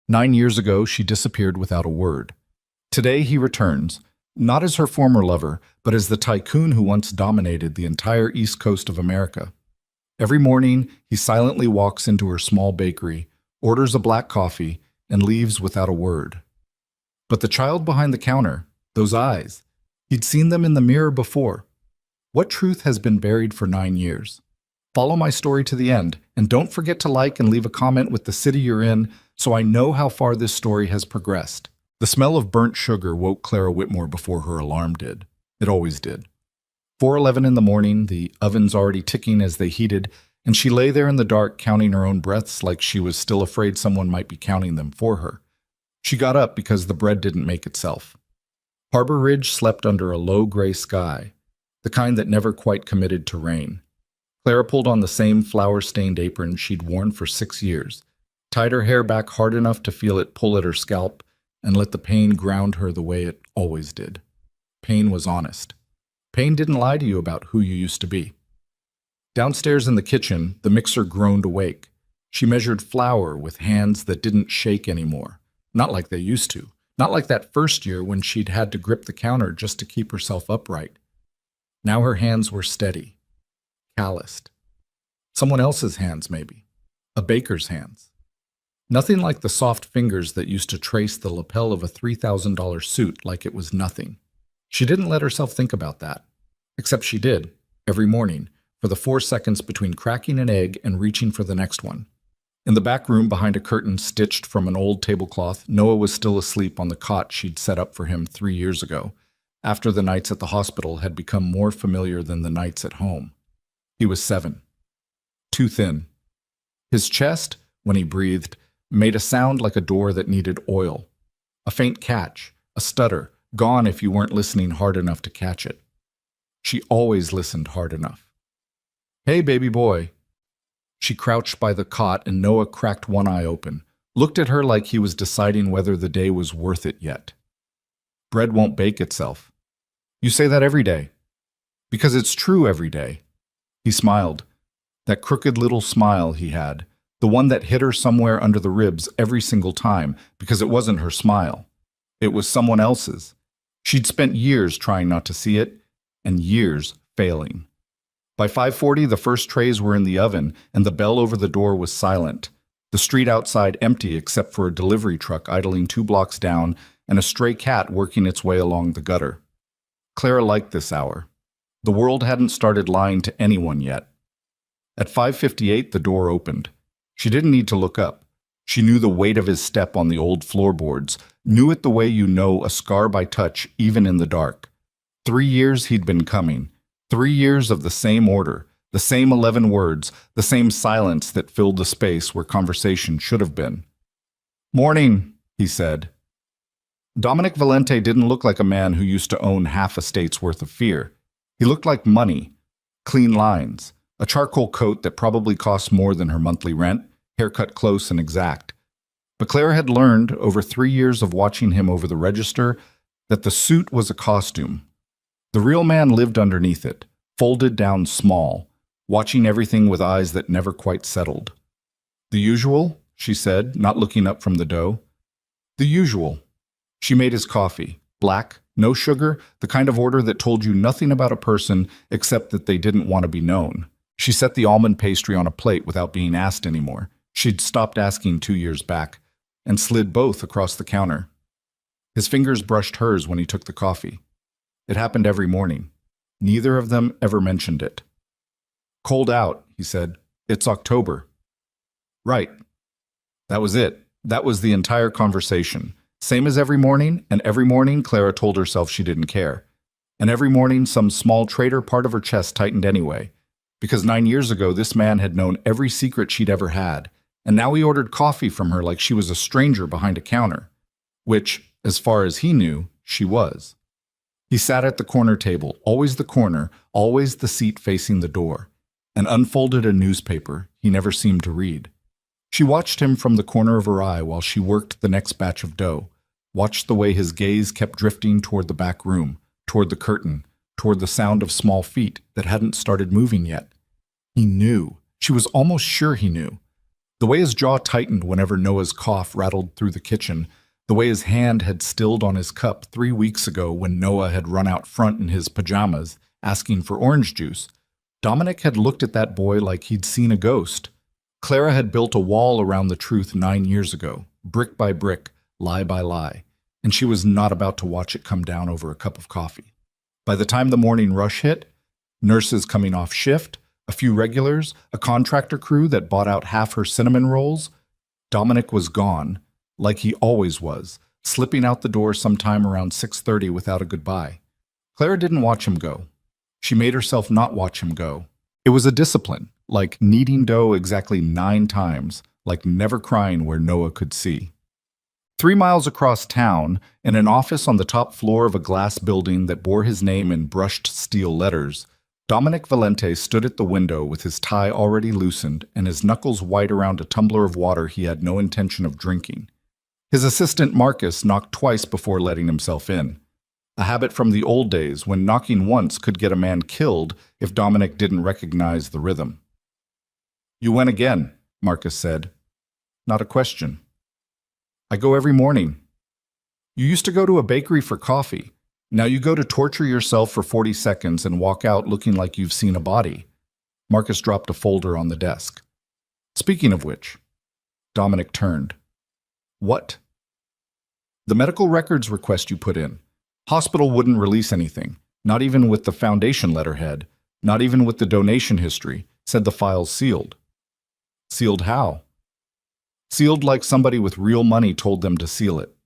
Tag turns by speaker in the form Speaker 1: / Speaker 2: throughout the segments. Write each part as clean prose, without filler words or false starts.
Speaker 1: 9 years ago, she disappeared without a word. Today, he returns, not as her former lover, but as the tycoon who once dominated the entire east coast of America. Every morning, he silently walks into her small bakery, orders a black coffee, and leaves without a word. But the child behind the counter, those eyes, he'd seen them in the mirror before. What truth has been buried for 9 years? Follow my story to the end, and don't forget to like and leave a comment with the city you're in so I know how far this story has progressed. The smell of burnt sugar woke Clara Whitmore before her alarm did. It always did. 4:11 in the morning, the ovens already ticking as they heated, and she lay there in the dark counting her own breaths like she was still afraid someone might be counting them for her. She got up because the bread didn't make itself. Harbor Ridge slept under a low gray sky, the kind that never quite committed to rain. Clara pulled on the same flour-stained apron she'd worn for 6 years, tied her hair back hard enough to feel it pull at her scalp, and let the pain ground her the way it always did. Pain was honest. Pain didn't lie to you about who you used to be. Downstairs in the kitchen, the mixer groaned awake. She measured flour with hands that didn't shake anymore, not like they used to, not like that first year when she'd had to grip the counter just to keep herself upright. Now her hands were steady, calloused. Someone else's hands, maybe. A baker's hands. Nothing like the soft fingers that used to trace the lapel of a $3,000 suit like it was nothing. She didn't let herself think about that. Except she did, every morning, for the 4 seconds between cracking an egg and reaching for the next one. In the back room behind a curtain stitched from an old tablecloth, Noah was still asleep on the cot she'd set up for him 3 years ago, after the nights at the hospital had become more familiar than the nights at home. He was 7. Too thin. His chest, when he breathed, made a sound like a door that needed oil. A faint catch, a stutter, gone if you weren't listening hard enough to catch it. She always listened hard enough. "Hey, baby boy." She crouched by the cot and Noah cracked one eye open, looked at her like he was deciding whether the day was worth it yet. "Bread won't bake itself." "You say that every day." "Because it's true every day." He smiled. That crooked little smile he had. The one that hit her somewhere under the ribs every single time, because it wasn't her smile. It was someone else's. She'd spent years trying not to see it, and years failing. By 5:40, the first trays were in the oven, and the bell over the door was silent. The street outside empty except for a delivery truck idling 2 blocks down and a stray cat working its way along the gutter. Clara liked this hour. The world hadn't started lying to anyone yet. At 5:58, the door opened. She didn't need to look up. She knew the weight of his step on the old floorboards, knew it the way you know a scar by touch, even in the dark. 3 years he'd been coming. 3 years of the same order, the same 11 words, the same silence that filled the space where conversation should have been. "Morning," he said. Dominic Valente didn't look like a man who used to own half a state's worth of fear. He looked like money, clean lines, a charcoal coat that probably cost more than her monthly rent, haircut close and exact. But Clara had learned, over 3 years of watching him over the register, that the suit was a costume. The real man lived underneath it, folded down small, watching everything with eyes that never quite settled. "The usual?" she said, not looking up from the dough. "The usual." She made his coffee, black, no sugar, the kind of order that told you nothing about a person except that they didn't want to be known. She set the almond pastry on a plate without being asked anymore. She'd stopped asking 2 years back, and slid both across the counter. His fingers brushed hers when he took the coffee. It happened every morning. Neither of them ever mentioned it. "Cold out," he said. "It's October." "Right." That was it. That was the entire conversation. Same as every morning, and every morning Clara told herself she didn't care. And every morning some small traitor part of her chest tightened anyway. Because 9 years ago this man had known every secret she'd ever had, and now he ordered coffee from her like she was a stranger behind a counter. Which, as far as he knew, she was. He sat at the corner table, always the corner, always the seat facing the door, and unfolded a newspaper he never seemed to read. She watched him from the corner of her eye while she worked the next batch of dough, watched the way his gaze kept drifting toward the back room, toward the curtain, toward the sound of small feet that hadn't started moving yet. He knew. She was almost sure he knew. The way his jaw tightened whenever Noah's cough rattled through the kitchen, the way his hand had stilled on his cup 3 weeks ago when Noah had run out front in his pajamas, asking for orange juice. Dominic had looked at that boy like he'd seen a ghost. Clara had built a wall around the truth 9 years ago, brick by brick, lie by lie, and she was not about to watch it come down over a cup of coffee. By the time the morning rush hit, nurses coming off shift, a few regulars, a contractor crew that bought out half her cinnamon rolls, Dominic was gone, like he always was, slipping out the door sometime around 6:30 without a goodbye. Clara didn't watch him go. She made herself not watch him go. It was a discipline, like kneading dough exactly 9 times, like never crying where Noah could see. 3 miles across town, in an office on the top floor of a glass building that bore his name in brushed steel letters, Dominic Valente stood at the window with his tie already loosened and his knuckles white around a tumbler of water he had no intention of drinking. His assistant Marcus knocked twice before letting himself in, a habit from the old days when knocking once could get a man killed if Dominic didn't recognize the rhythm. "You went again," Marcus said. "Not a question." "I go every morning." "You used to go to a bakery for coffee. Now you go to torture yourself for 40 seconds and walk out looking like you've seen a body." Marcus dropped a folder on the desk. "Speaking of which," Dominic turned. "What?" "The medical records request you put in. Hospital wouldn't release anything, not even with the foundation letterhead, not even with the donation history, said the file's sealed." "Sealed how?" "Sealed like somebody with real money told them to seal it."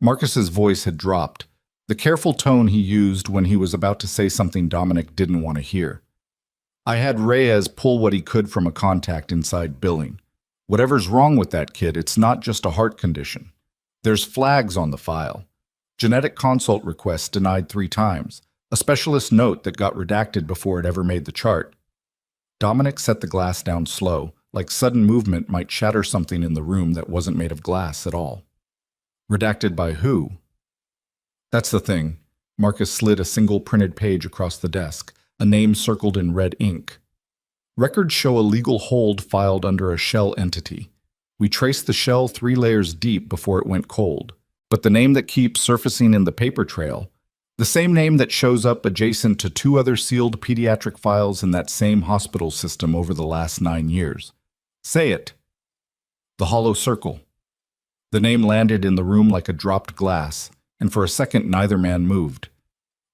Speaker 1: Marcus's voice had dropped, the careful tone he used when he was about to say something Dominic didn't want to hear. "I had Reyes pull what he could from a contact inside billing. Whatever's wrong with that kid, it's not just a heart condition. There's flags on the file. Genetic consult requests denied 3 times. A specialist note that got redacted before it ever made the chart." Dominic set the glass down slow, like sudden movement might shatter something in the room that wasn't made of glass at all. "Redacted by who?" "That's the thing." Marcus slid a single printed page across the desk, a name circled in red ink. "Records show a legal hold filed under a shell entity. We traced the shell 3 layers deep before it went cold. But the name that keeps surfacing in the paper trail, the same name that shows up adjacent to 2 other sealed pediatric files in that same hospital system over the last 9 years. Say it." "The hollow circle." The name landed in the room like a dropped glass, and for a second neither man moved.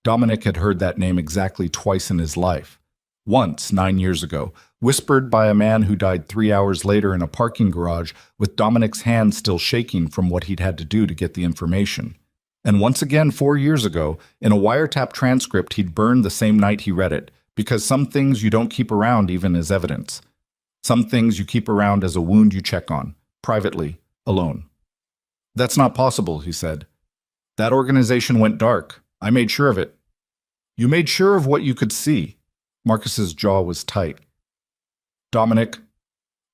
Speaker 1: Dominic had heard that name exactly twice in his life. Once, 9 years ago, whispered by a man who died 3 hours later in a parking garage with Dominic's hand still shaking from what he'd had to do to get the information. And once again 4 years ago, in a wiretap transcript he'd burned the same night he read it, because some things you don't keep around even as evidence. Some things you keep around as a wound you check on, privately, alone. "That's not possible," he said. "That organization went dark. I made sure of it." "You made sure of what you could see." Marcus's jaw was tight. "Dominic,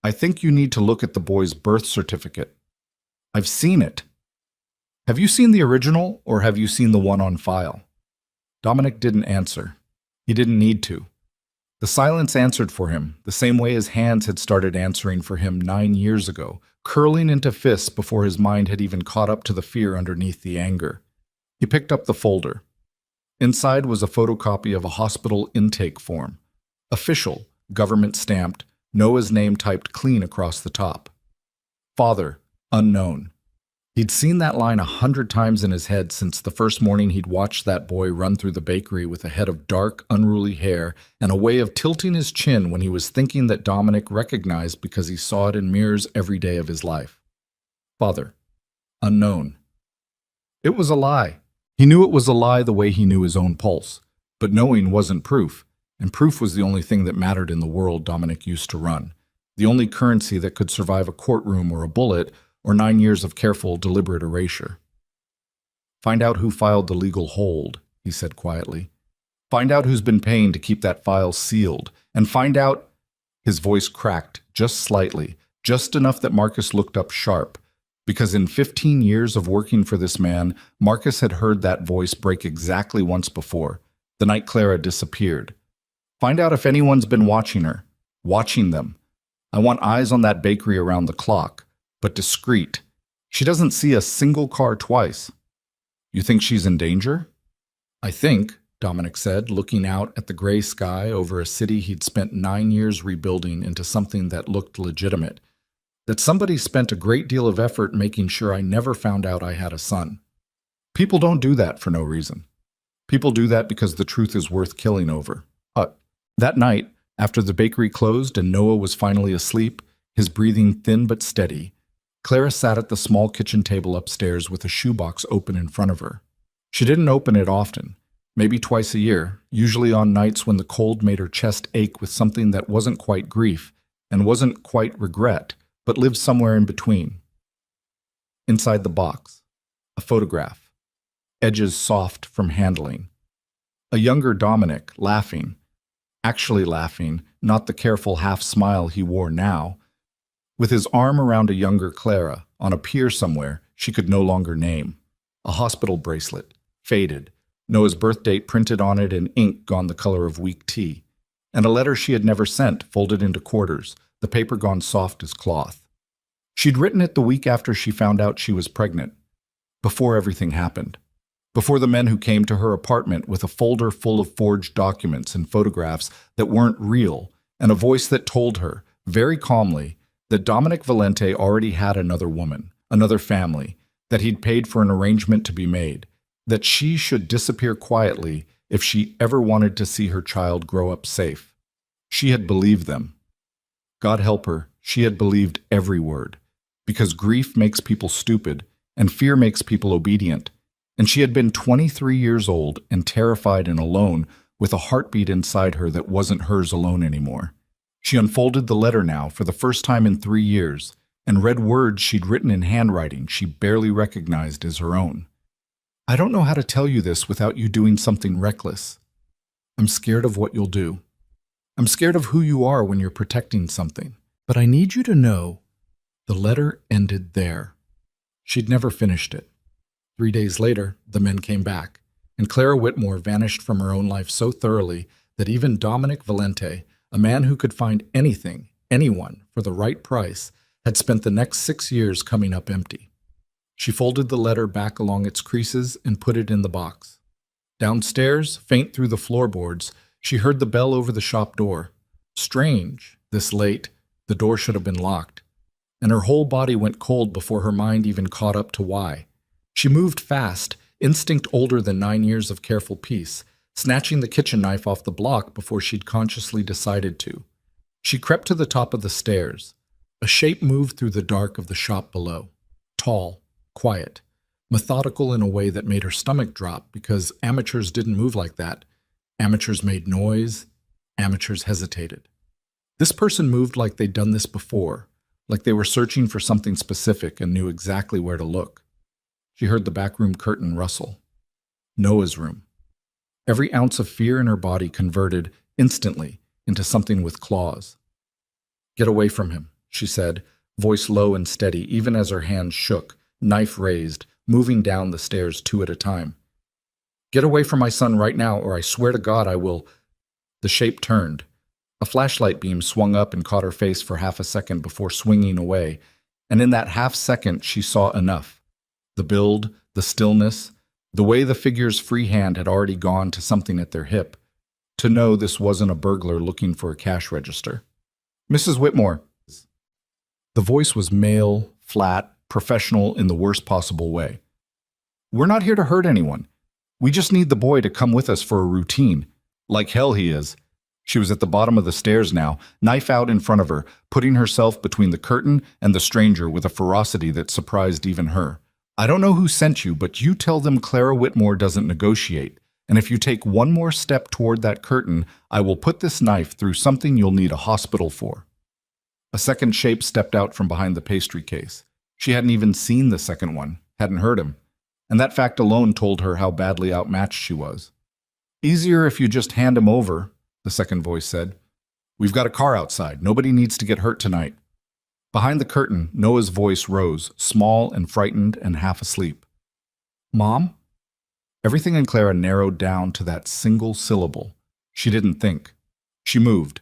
Speaker 1: I think you need to look at the boy's birth certificate." "I've seen it." "Have you seen the original, or have you seen the one on file?" Dominic didn't answer. He didn't need to. The silence answered for him, the same way his hands had started answering for him 9 years ago, curling into fists before his mind had even caught up to the fear underneath the anger. He picked up the folder. Inside was a photocopy of a hospital intake form. Official, government-stamped, Noah's name typed clean across the top. "Father, unknown." He'd seen that line 100 times in his head since the first morning he'd watched that boy run through the bakery with a head of dark, unruly hair and a way of tilting his chin when he was thinking that Dominic recognized because he saw it in mirrors every day of his life. Father, unknown. It was a lie. He knew it was a lie the way he knew his own pulse, but knowing wasn't proof, and proof was the only thing that mattered in the world Dominic used to run, the only currency that could survive a courtroom or a bullet or 9 years of careful, deliberate erasure. "Find out who filed the legal hold," he said quietly. "Find out who's been paying to keep that file sealed, and find out—" His voice cracked, just slightly, just enough that Marcus looked up sharp, because in 15 years of working for this man, Marcus had heard that voice break exactly once before, the night Clara disappeared. "Find out if anyone's been watching her, watching them. I want eyes on that bakery around the clock, but discreet. She doesn't see a single car twice. You think she's in danger? I think, Dominic said, looking out at the gray sky over a city he'd spent 9 years rebuilding into something that looked legitimate, that somebody spent a great deal of effort making sure I never found out I had a son. People don't do that for no reason. People do that because the truth is worth killing over. That night, after the bakery closed and Noah was finally asleep, his breathing thin but steady, Clara sat at the small kitchen table upstairs with a shoebox open in front of her. She didn't open it often, maybe twice a year, usually on nights when the cold made her chest ache with something that wasn't quite grief and wasn't quite regret, but lived somewhere in between. Inside the box, a photograph, edges soft from handling. A younger Dominic, laughing, actually laughing, not the careful half-smile he wore now, with his arm around a younger Clara, on a pier somewhere she could no longer name. A hospital bracelet, faded, Noah's birth date printed on it in ink gone the color of weak tea, and a letter she had never sent folded into quarters, the paper gone soft as cloth. She'd written it the week after she found out she was pregnant, before everything happened. Before the men who came to her apartment with a folder full of forged documents and photographs that weren't real, and a voice that told her, very calmly, that Dominic Valente already had another woman, another family, that he'd paid for an arrangement to be made, that she should disappear quietly if she ever wanted to see her child grow up safe. She had believed them. God help her, she had believed every word, because grief makes people stupid, and fear makes people obedient. And she had been 23 years old and terrified and alone with a heartbeat inside her that wasn't hers alone anymore. She unfolded the letter now for the first time in 3 years and read words she'd written in handwriting she barely recognized as her own. I don't know how to tell you this without you doing something reckless. I'm scared of what you'll do. I'm scared of who you are when you're protecting something. But I need you to know. The letter ended there. She'd never finished it. 3 days later, the men came back, and Clara Whitmore vanished from her own life so thoroughly that even Dominic Valente, a man who could find anything, anyone, for the right price, had spent the next 6 years coming up empty. She folded the letter back along its creases and put it in the box. Downstairs, faint through the floorboards, she heard the bell over the shop door. Strange, this late, the door should have been locked. And her whole body went cold before her mind even caught up to why. She moved fast, instinct older than 9 years of careful peace, snatching the kitchen knife off the block before she'd consciously decided to. She crept to the top of the stairs. A shape moved through the dark of the shop below. Tall, quiet, methodical in a way that made her stomach drop because amateurs didn't move like that. Amateurs made noise. Amateurs hesitated. This person moved like they'd done this before, like they were searching for something specific and knew exactly where to look. She heard the backroom curtain rustle. Noah's room. Every ounce of fear in her body converted instantly into something with claws. Get away from him, she said, voice low and steady, even as her hands shook, knife raised, moving down the stairs 2 at a time. Get away from my son right now, or I swear to God I will. The shape turned. A flashlight beam swung up and caught her face for half a second before swinging away, and in that half second she saw enough. The build, the stillness, the way the figure's free hand had already gone to something at their hip, to know this wasn't a burglar looking for a cash register. Mrs. Whitmore. The voice was male, flat, professional in the worst possible way. We're not here to hurt anyone. We just need the boy to come with us for a routine. Like hell he is. She was at the bottom of the stairs now, knife out in front of her, putting herself between the curtain and the stranger with a ferocity that surprised even her. I don't know who sent you, but you tell them Clara Whitmore doesn't negotiate, and if you take one more step toward that curtain, I will put this knife through something you'll need a hospital for. A second shape stepped out from behind the pastry case. She hadn't even seen the second one, hadn't heard him, and that fact alone told her how badly outmatched she was. Easier if you just hand him over, the second voice said. We've got a car outside. Nobody needs to get hurt tonight. Behind the curtain, Noah's voice rose, small and frightened and half asleep. Mom? Everything in Clara narrowed down to that single syllable. She didn't think. She moved.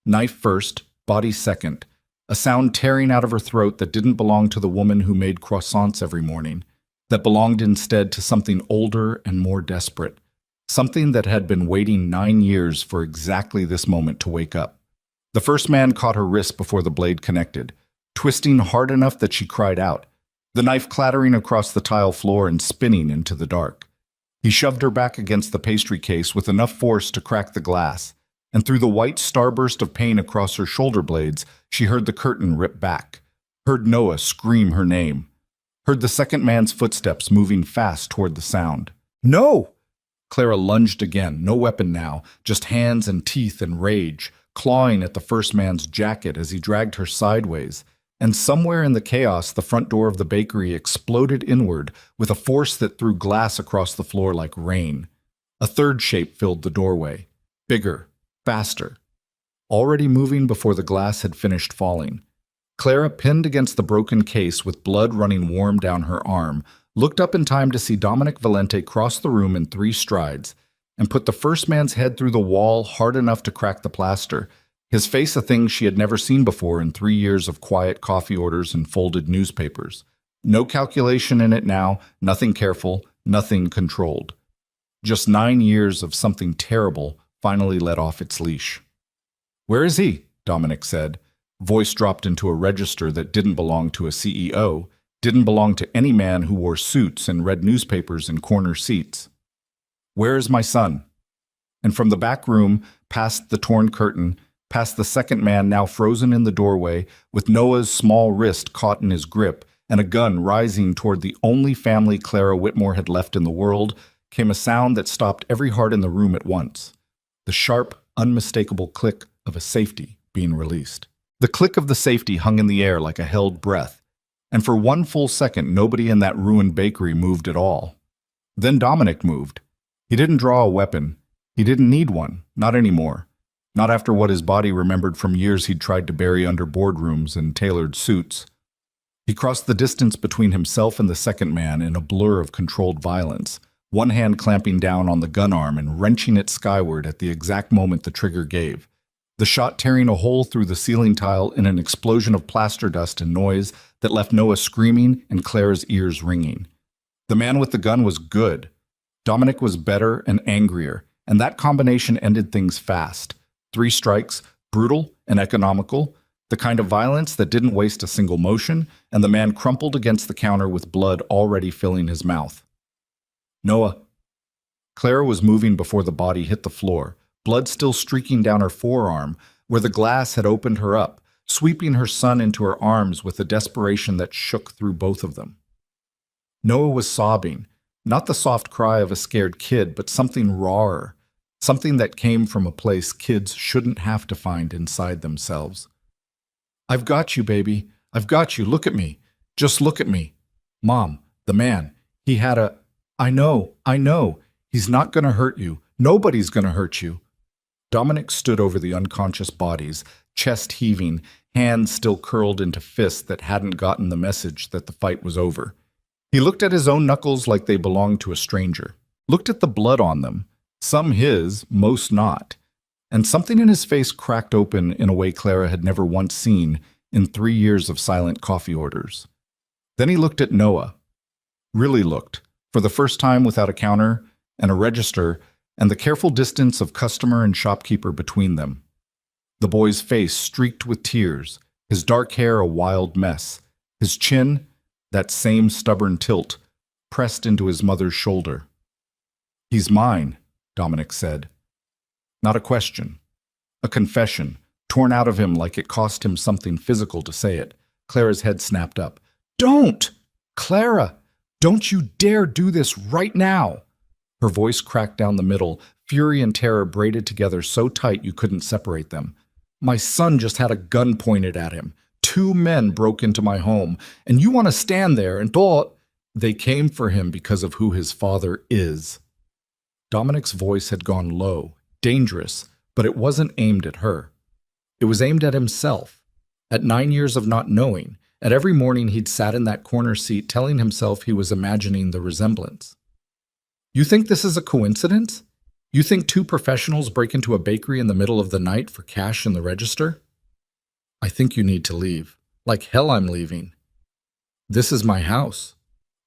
Speaker 1: Knife first, body second, a sound tearing out of her throat that didn't belong to the woman who made croissants every morning, that belonged instead to something older and more desperate, something that had been waiting 9 years for exactly this moment to wake up. The first man caught her wrist before the blade connected, twisting hard enough that she cried out, the knife clattering across the tile floor and spinning into the dark. He shoved her back against the pastry case with enough force to crack the glass, and through the white starburst of pain across her shoulder blades, she heard the curtain rip back, heard Noah scream her name, heard the second man's footsteps moving fast toward the sound. No! Clara lunged again, no weapon now, just hands and teeth and rage, clawing at the first man's jacket as he dragged her sideways, and somewhere in the chaos the front door of the bakery exploded inward with a force that threw glass across the floor like rain. A third shape filled the doorway, bigger, faster, already moving before the glass had finished falling. Clara, pinned against the broken case with blood running warm down her arm, looked up in time to see Dominic Valente cross the room in 3 strides and put the first man's head through the wall hard enough to crack the plaster, his face a thing she had never seen before in 3 years of quiet coffee orders and folded newspapers. No calculation in it now, nothing careful, nothing controlled. Just 9 years of something terrible finally let off its leash. "Where is he?" Dominic said. Voice dropped into a register that didn't belong to a CEO, didn't belong to any man who wore suits and read newspapers in corner seats. "Where is my son?" And from the back room, past the torn curtain, past the second man now frozen in the doorway, with Noah's small wrist caught in his grip and a gun rising toward the only family Clara Whitmore had left in the world, came a sound that stopped every heart in the room at once. The sharp, unmistakable click of a safety being released. The click of the safety hung in the air like a held breath, and for 1 full second nobody in that ruined bakery moved at all. Then Dominic moved. He didn't draw a weapon. He didn't need one, not anymore. Not after what his body remembered from years he'd tried to bury under boardrooms and tailored suits. He crossed the distance between himself and the second man in a blur of controlled violence, one hand clamping down on the gun arm and wrenching it skyward at the exact moment the trigger gave. The shot tearing a hole through the ceiling tile in an explosion of plaster dust and noise that left Noah screaming and Clara's ears ringing. The man with the gun was good. Dominic was better and angrier, and that combination ended things fast. 3 strikes, brutal and economical, the kind of violence that didn't waste a single motion, and the man crumpled against the counter with blood already filling his mouth. "Noah." Clara was moving before the body hit the floor, blood still streaking down her forearm, where the glass had opened her up, sweeping her son into her arms with a desperation that shook through both of them. Noah was sobbing, not the soft cry of a scared kid, but something rawer, something that came from a place kids shouldn't have to find inside themselves. "I've got you, baby. I've got you. Look at me. Just look at me. Mom, the man, he had a... I know. He's not going to hurt you. Nobody's going to hurt you." Dominic stood over the unconscious bodies, chest heaving, hands still curled into fists that hadn't gotten the message that the fight was over. He looked at his own knuckles like they belonged to a stranger, looked at the blood on them, some his, most not, and something in his face cracked open in a way Clara had never once seen in 3 years of silent coffee orders. Then he looked at Noah. Really looked, for the first time without a counter and a register and the careful distance of customer and shopkeeper between them. The boy's face streaked with tears, his dark hair a wild mess, his chin, that same stubborn tilt, pressed into his mother's shoulder. "He's mine," Dominic said. Not a question. A confession, torn out of him like it cost him something physical to say it. Clara's head snapped up. "Don't! Clara! Don't you dare do this right now!" Her voice cracked down the middle, fury and terror braided together so tight you couldn't separate them. "My son just had a gun pointed at him. 2 men broke into my home, and you want to stand there and thought they came for him because of who his father is." Dominic's voice had gone low, dangerous, but it wasn't aimed at her. It was aimed at himself. At 9 years of not knowing, at every morning he'd sat in that corner seat telling himself he was imagining the resemblance. "You think this is a coincidence? You think 2 professionals break into a bakery in the middle of the night for cash in the register?" I think you need to leave. Like hell I'm leaving. This is my house.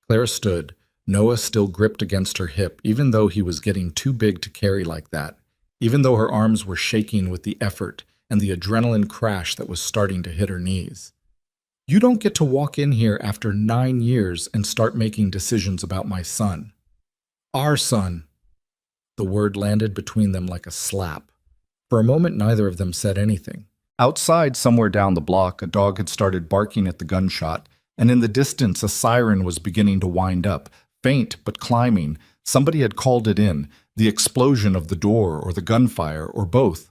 Speaker 1: Clara stood, Noah still gripped against her hip, even though he was getting too big to carry like that, even though her arms were shaking with the effort and the adrenaline crash that was starting to hit her knees. You don't get to walk in here after 9 years and start making decisions about my son. Our son. The word landed between them like a slap. For a moment, neither of them said anything. Outside, somewhere down the block, a dog had started barking at the gunshot, and in the distance, a siren was beginning to wind up, faint but climbing. Somebody had called it in, the explosion of the door or the gunfire or both.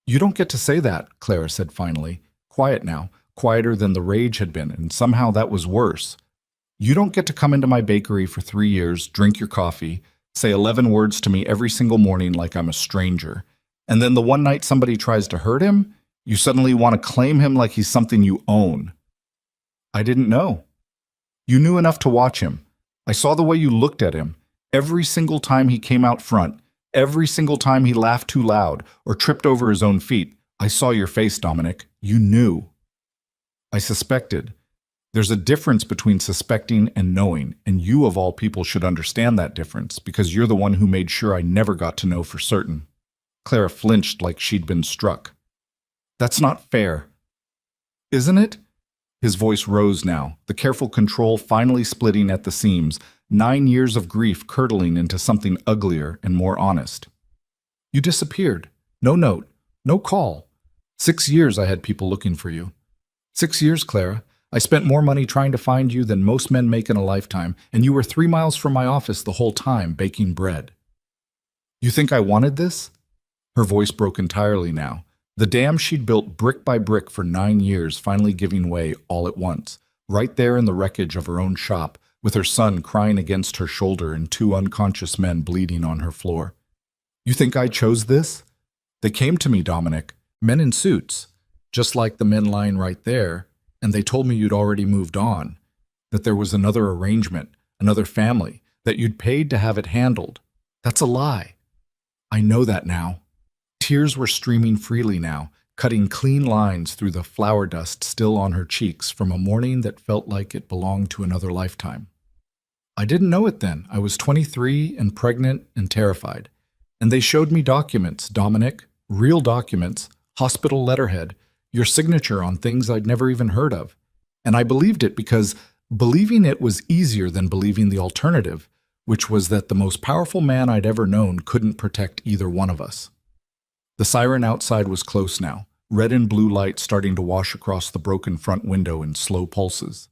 Speaker 1: You don't get to say that, Clara said finally. Quiet now, quieter than the rage had been, and somehow that was worse. You don't get to come into my bakery for 3 years, drink your coffee, say 11 words to me every single morning like I'm a stranger, and then the one night somebody tries to hurt him, you suddenly want to claim him like he's something you own. I didn't know. You knew enough to watch him. I saw the way you looked at him. Every single time he came out front, every single time he laughed too loud or tripped over his own feet, I saw your face, Dominic. You knew. I suspected. There's a difference between suspecting and knowing, and you of all people should understand that difference because you're the one who made sure I never got to know for certain. Clara flinched like she'd been struck. That's not fair. Isn't it? His voice rose now, the careful control finally splitting at the seams, 9 years of grief curdling into something uglier and more honest. You disappeared. No note. No call. 6 years I had people looking for you. 6 years, Clara. I spent more money trying to find you than most men make in a lifetime, and you were 3 miles from my office the whole time, baking bread. You think I wanted this? Her voice broke entirely now. The dam she'd built brick by brick for 9 years finally giving way all at once, right there in the wreckage of her own shop, with her son crying against her shoulder and 2 unconscious men bleeding on her floor. You think I chose this? They came to me, Dominic, men in suits, just like the men lying right there, and they told me you'd already moved on, that there was another arrangement, another family, that you'd paid to have it handled. That's a lie. I know that now. Tears were streaming freely now, cutting clean lines through the flour dust still on her cheeks from a morning that felt like it belonged to another lifetime. I didn't know it then. I was 23 and pregnant and terrified. And they showed me documents, Dominic, real documents, hospital letterhead, your signature on things I'd never even heard of. And I believed it because believing it was easier than believing the alternative, which was that the most powerful man I'd ever known couldn't protect either one of us. The siren outside was close now, red and blue light starting to wash across the broken front window in slow pulses.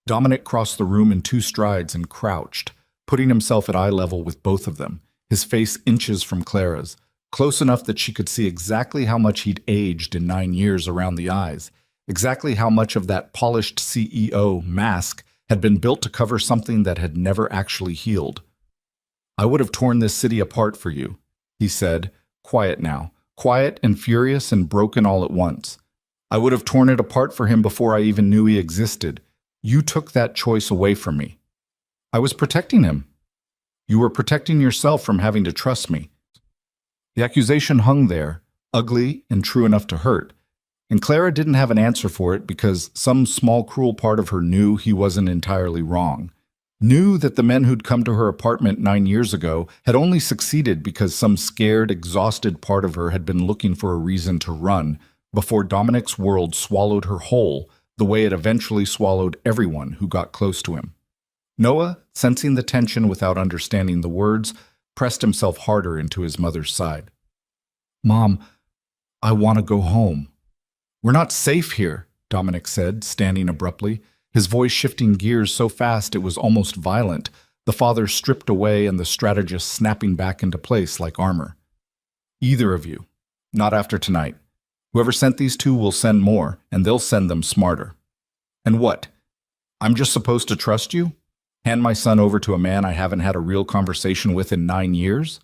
Speaker 1: Dominic crossed the room in 2 strides and crouched, putting himself at eye level with both of them, his face inches from Clara's, close enough that she could see exactly how much he'd aged in 9 years around the eyes, exactly how much of that polished CEO mask had been built to cover something that had never actually healed. I would have torn this city apart for you, he said, quiet now. Quiet and furious and broken all at once. I would have torn it apart for him before I even knew he existed. You took that choice away from me. I was protecting him. You were protecting yourself from having to trust me. The accusation hung there, ugly and true enough to hurt, and Clara didn't have an answer for it because some small cruel part of her knew he wasn't entirely wrong. Knew that the men who'd come to her apartment 9 years ago had only succeeded because some scared, exhausted part of her had been looking for a reason to run before Dominic's world swallowed her whole the way it eventually swallowed everyone who got close to him. Noah, sensing the tension without understanding the words, pressed himself harder into his mother's side. Mom, I want to go home. We're not safe here, Dominic said, standing abruptly, his voice shifting gears so fast it was almost violent, the father stripped away and the strategist snapping back into place like armor. Either of you. Not after tonight. Whoever sent these 2 will send more, and they'll send them smarter. And what? I'm just supposed to trust you? Hand my son over to a man I haven't had a real conversation with in 9 years?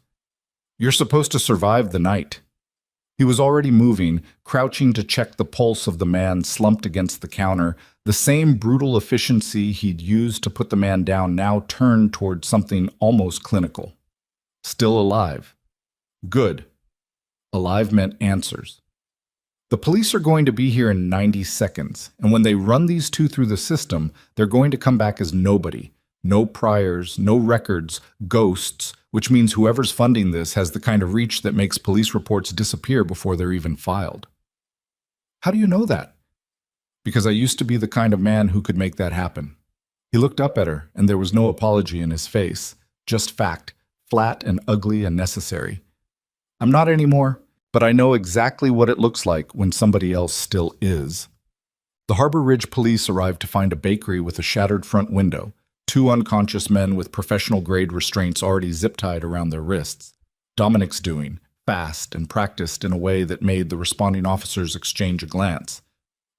Speaker 1: You're supposed to survive the night. He was already moving, crouching to check the pulse of the man slumped against the counter. The same brutal efficiency he'd used to put the man down now turned toward something almost clinical. Still alive. Good. Alive meant answers. The police are going to be here in 90 seconds, and when they run these two through the system, they're going to come back as nobody. No priors, no records, ghosts, which means whoever's funding this has the kind of reach that makes police reports disappear before they're even filed. How do you know that? Because I used to be the kind of man who could make that happen. He looked up at her, and there was no apology in his face, just fact, flat and ugly and necessary. I'm not anymore, but I know exactly what it looks like when somebody else still is. The Harbor Ridge police arrived to find a bakery with a shattered front window, two unconscious men with professional-grade restraints already zip-tied around their wrists. Dominic's doing, fast and practiced in a way that made the responding officers exchange a glance.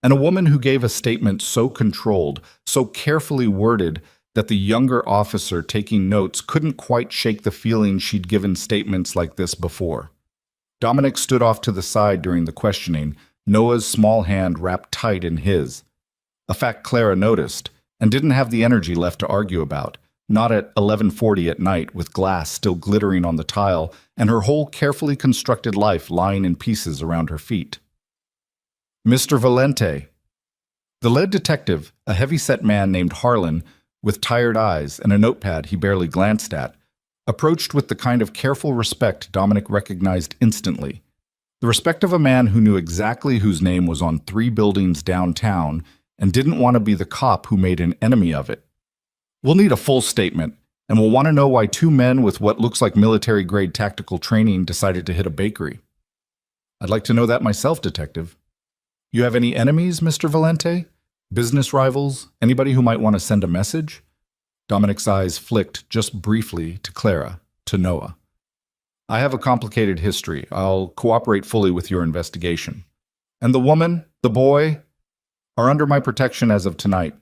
Speaker 1: And a woman who gave a statement so controlled, so carefully worded, that the younger officer taking notes couldn't quite shake the feeling she'd given statements like this before. Dominic stood off to the side during the questioning, Noah's small hand wrapped tight in his. A fact Clara noticed, and didn't have the energy left to argue about, not at 11:40 at night with glass still glittering on the tile and her whole carefully constructed life lying in pieces around her feet. Mr. Valente. The lead detective, a heavy-set man named Harlan, with tired eyes and a notepad he barely glanced at, approached with the kind of careful respect Dominic recognized instantly. The respect of a man who knew exactly whose name was on 3 buildings downtown and didn't want to be the cop who made an enemy of it. We'll need a full statement, and we'll want to know why 2 men with what looks like military-grade tactical training decided to hit a bakery. I'd like to know that myself, Detective. You have any enemies, Mr. Valente? Business rivals? Anybody who might want to send a message? Dominic's eyes flicked just briefly to Clara, to Noah. I have a complicated history. I'll cooperate fully with your investigation. And the woman, the boy, are under my protection as of tonight.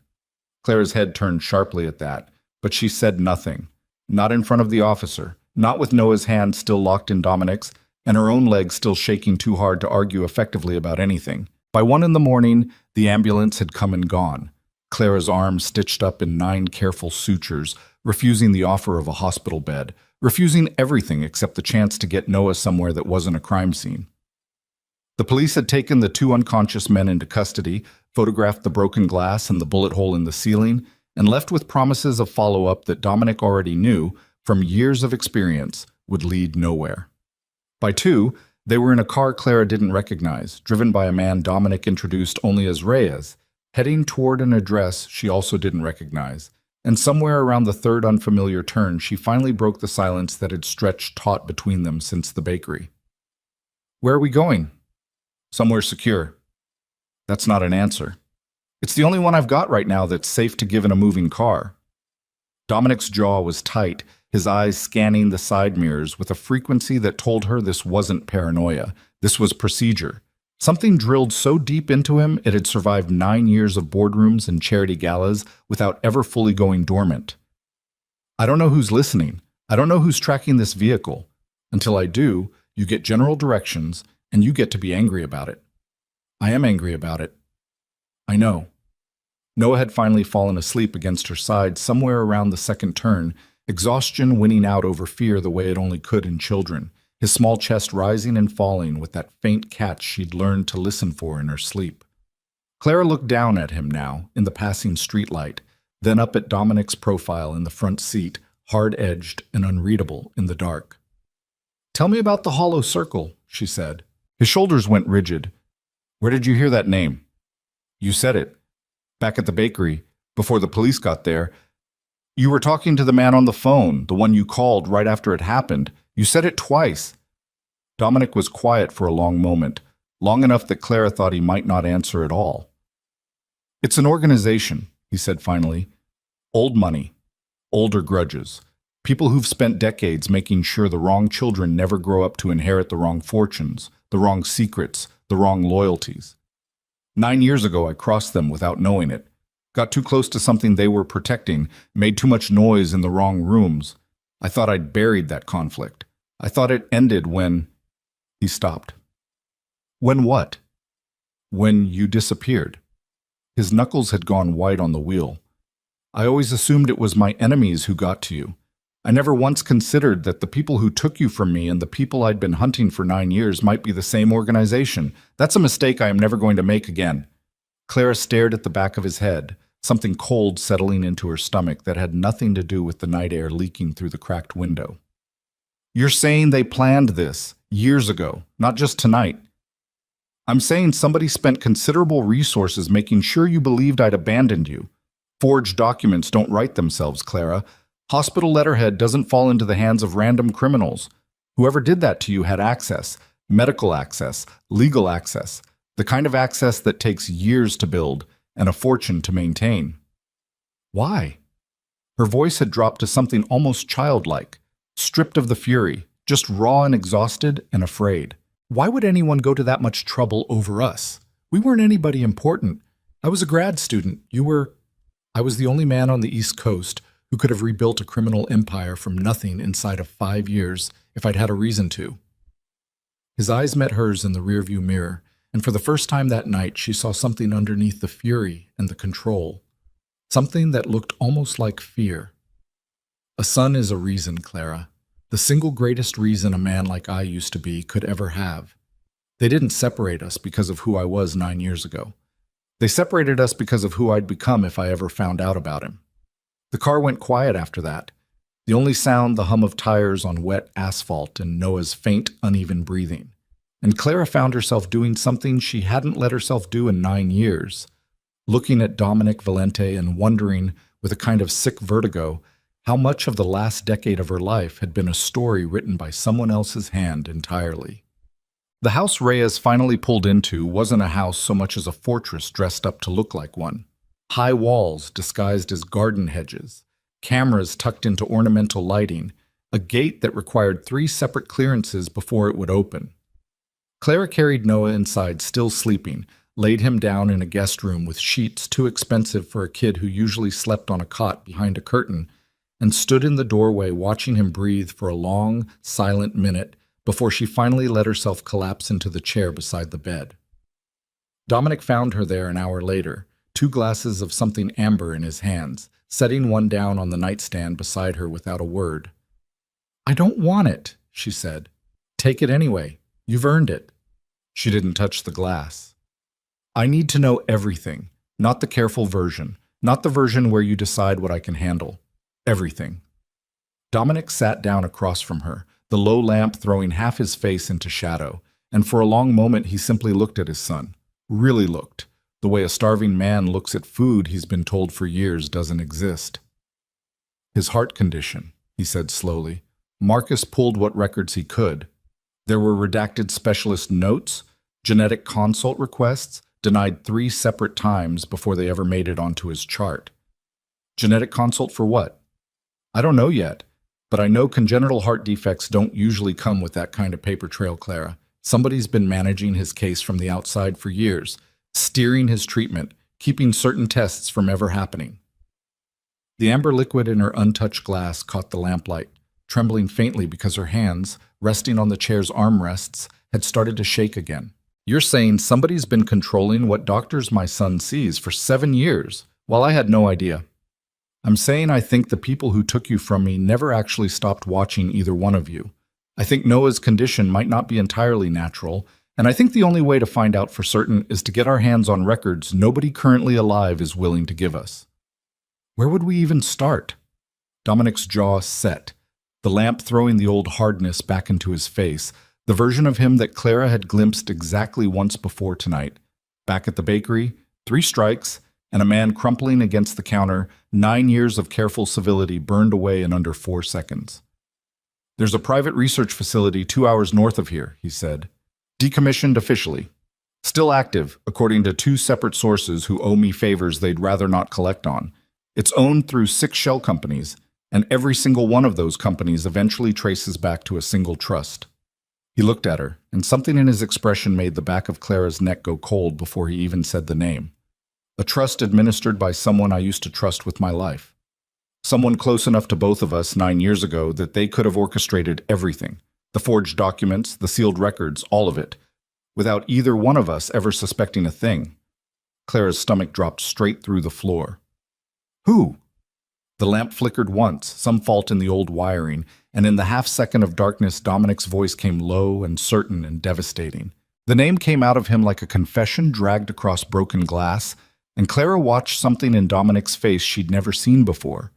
Speaker 1: Clara's head turned sharply at that, but she said nothing. Not in front of the officer, not with Noah's hand still locked in Dominic's, and her own legs still shaking too hard to argue effectively about anything. By 1 a.m, the ambulance had come and gone. Clara's arm stitched up in 9 careful sutures, refusing the offer of a hospital bed, refusing everything except the chance to get Noah somewhere that wasn't a crime scene. The police had taken the 2 unconscious men into custody, photographed the broken glass and the bullet hole in the ceiling, and left with promises of follow-up that Dominic already knew, from years of experience, would lead nowhere. By 2, they were in a car Clara didn't recognize, driven by a man Dominic introduced only as Reyes, heading toward an address she also didn't recognize, and somewhere around the 3rd unfamiliar turn she finally broke the silence that had stretched taut between them since the bakery. Where are we going? Somewhere secure. That's not an answer. It's the only one I've got right now that's safe to give in a moving car. Dominic's jaw was tight, his eyes scanning the side mirrors with a frequency that told her this wasn't paranoia. This was procedure. Something drilled so deep into him it had survived 9 years of boardrooms and charity galas without ever fully going dormant. I don't know who's listening. I don't know who's tracking this vehicle. Until I do, you get general directions, and you get to be angry about it. I am angry about it. I know. Noah had finally fallen asleep against her side somewhere around the 2nd turn, exhaustion winning out over fear the way it only could in children, his small chest rising and falling with that faint catch she'd learned to listen for in her sleep. Clara looked down at him now, in the passing streetlight, then up at Dominic's profile in the front seat, hard-edged and unreadable in the dark. Tell me about the hollow circle, she said. His shoulders went rigid. Where did you hear that name? You said it. Back at the bakery, before the police got there. You were talking to the man on the phone, the one you called right after it happened. You said it twice. Dominic was quiet for a long moment, long enough that Clara thought he might not answer at all. It's an organization, he said finally. Old money, older grudges, people who've spent decades making sure the wrong children never grow up to inherit the wrong fortunes, the wrong secrets, the wrong loyalties. 9 years ago, I crossed them without knowing it. Got too close to something they were protecting, made too much noise in the wrong rooms. I thought I'd buried that conflict. I thought it ended when... He stopped. When what? When you disappeared. His knuckles had gone white on the wheel. I always assumed it was my enemies who got to you. I never once considered that the people who took you from me and the people I'd been hunting for 9 years might be the same organization. That's a mistake I am never going to make again." Clara stared at the back of his head, something cold settling into her stomach that had nothing to do with the night air leaking through the cracked window. "You're saying they planned this years ago, not just tonight. I'm saying somebody spent considerable resources making sure you believed I'd abandoned you. Forged documents don't write themselves, Clara. Hospital letterhead doesn't fall into the hands of random criminals. Whoever did that to you had access, medical access, legal access, the kind of access that takes years to build and a fortune to maintain." "Why?" Her voice had dropped to something almost childlike, stripped of the fury, just raw and exhausted and afraid. "Why would anyone go to that much trouble over us? We weren't anybody important. I was a grad student. You were... I was the only man on the East Coast who could have rebuilt a criminal empire from nothing inside of 5 years if I'd had a reason to." His eyes met hers in the rearview mirror, and for the first time that night she saw something underneath the fury and the control. Something that looked almost like fear. "A son is a reason, Clara. The single greatest reason a man like I used to be could ever have. They didn't separate us because of who I was 9 years ago. They separated us because of who I'd become if I ever found out about him." The car went quiet after that. The only sound, the hum of tires on wet asphalt and Noah's faint, uneven breathing. And Clara found herself doing something she hadn't let herself do in 9 years. Looking at Dominic Valente and wondering, with a kind of sick vertigo, how much of the last decade of her life had been a story written by someone else's hand entirely. The house Reyes finally pulled into wasn't a house so much as a fortress dressed up to look like one. High walls disguised as garden hedges, cameras tucked into ornamental lighting, a gate that required 3 separate clearances before it would open. Clara carried Noah inside, still sleeping, laid him down in a guest room with sheets too expensive for a kid who usually slept on a cot behind a curtain, and stood in the doorway watching him breathe for a long, silent minute before she finally let herself collapse into the chair beside the bed. Dominic found her there an hour later, 2 glasses of something amber in his hands, setting one down on the nightstand beside her without a word. "I don't want it," she said. "Take it anyway. You've earned it." She didn't touch the glass. "I need to know everything, not the careful version, not the version where you decide what I can handle. Everything." Dominic sat down across from her, the low lamp throwing half his face into shadow, and for a long moment he simply looked at his son. Really looked, the way a starving man looks at food he's been told for years doesn't exist. "His heart condition," he said slowly. Marcus pulled what records he could. There were redacted specialist notes, genetic consult requests, denied 3 separate times before they ever made it onto his chart. Genetic consult for what? I don't know yet, but I know congenital heart defects don't usually come with that kind of paper trail, Clara. Somebody's been managing his case from the outside for years, steering his treatment, keeping certain tests from ever happening. The amber liquid in her untouched glass caught the lamplight, trembling faintly because her hands, resting on the chair's armrests, had started to shake again. "You're saying somebody's been controlling what doctors my son sees for 7 years, while I had no idea. I'm saying I think the people who took you from me never actually stopped watching either one of you. I think Noah's condition might not be entirely natural, and I think the only way to find out for certain is to get our hands on records nobody currently alive is willing to give us." "Where would we even start?" Dominic's jaw set, the lamp throwing the old hardness back into his face, the version of him that Clara had glimpsed exactly once before tonight. Back at the bakery, 3 strikes, and a man crumpling against the counter, 9 years of careful civility burned away in under 4 seconds. "There's a private research facility 2 hours north of here," he said. "Decommissioned officially. Still active, according to 2 separate sources who owe me favors they'd rather not collect on. It's owned through 6 shell companies, and every single one of those companies eventually traces back to a single trust." He looked at her, and something in his expression made the back of Clara's neck go cold before he even said the name. "A trust administered by someone I used to trust with my life. Someone close enough to both of us 9 years ago that they could have orchestrated everything. The forged documents, the sealed records, all of it. Without either one of us ever suspecting a thing." Clara's stomach dropped straight through the floor. "Who?" The lamp flickered once, some fault in the old wiring, and in the half-second of darkness, Dominic's voice came low and certain and devastating. The name came out of him like a confession dragged across broken glass, and Clara watched something in Dominic's face she'd never seen before.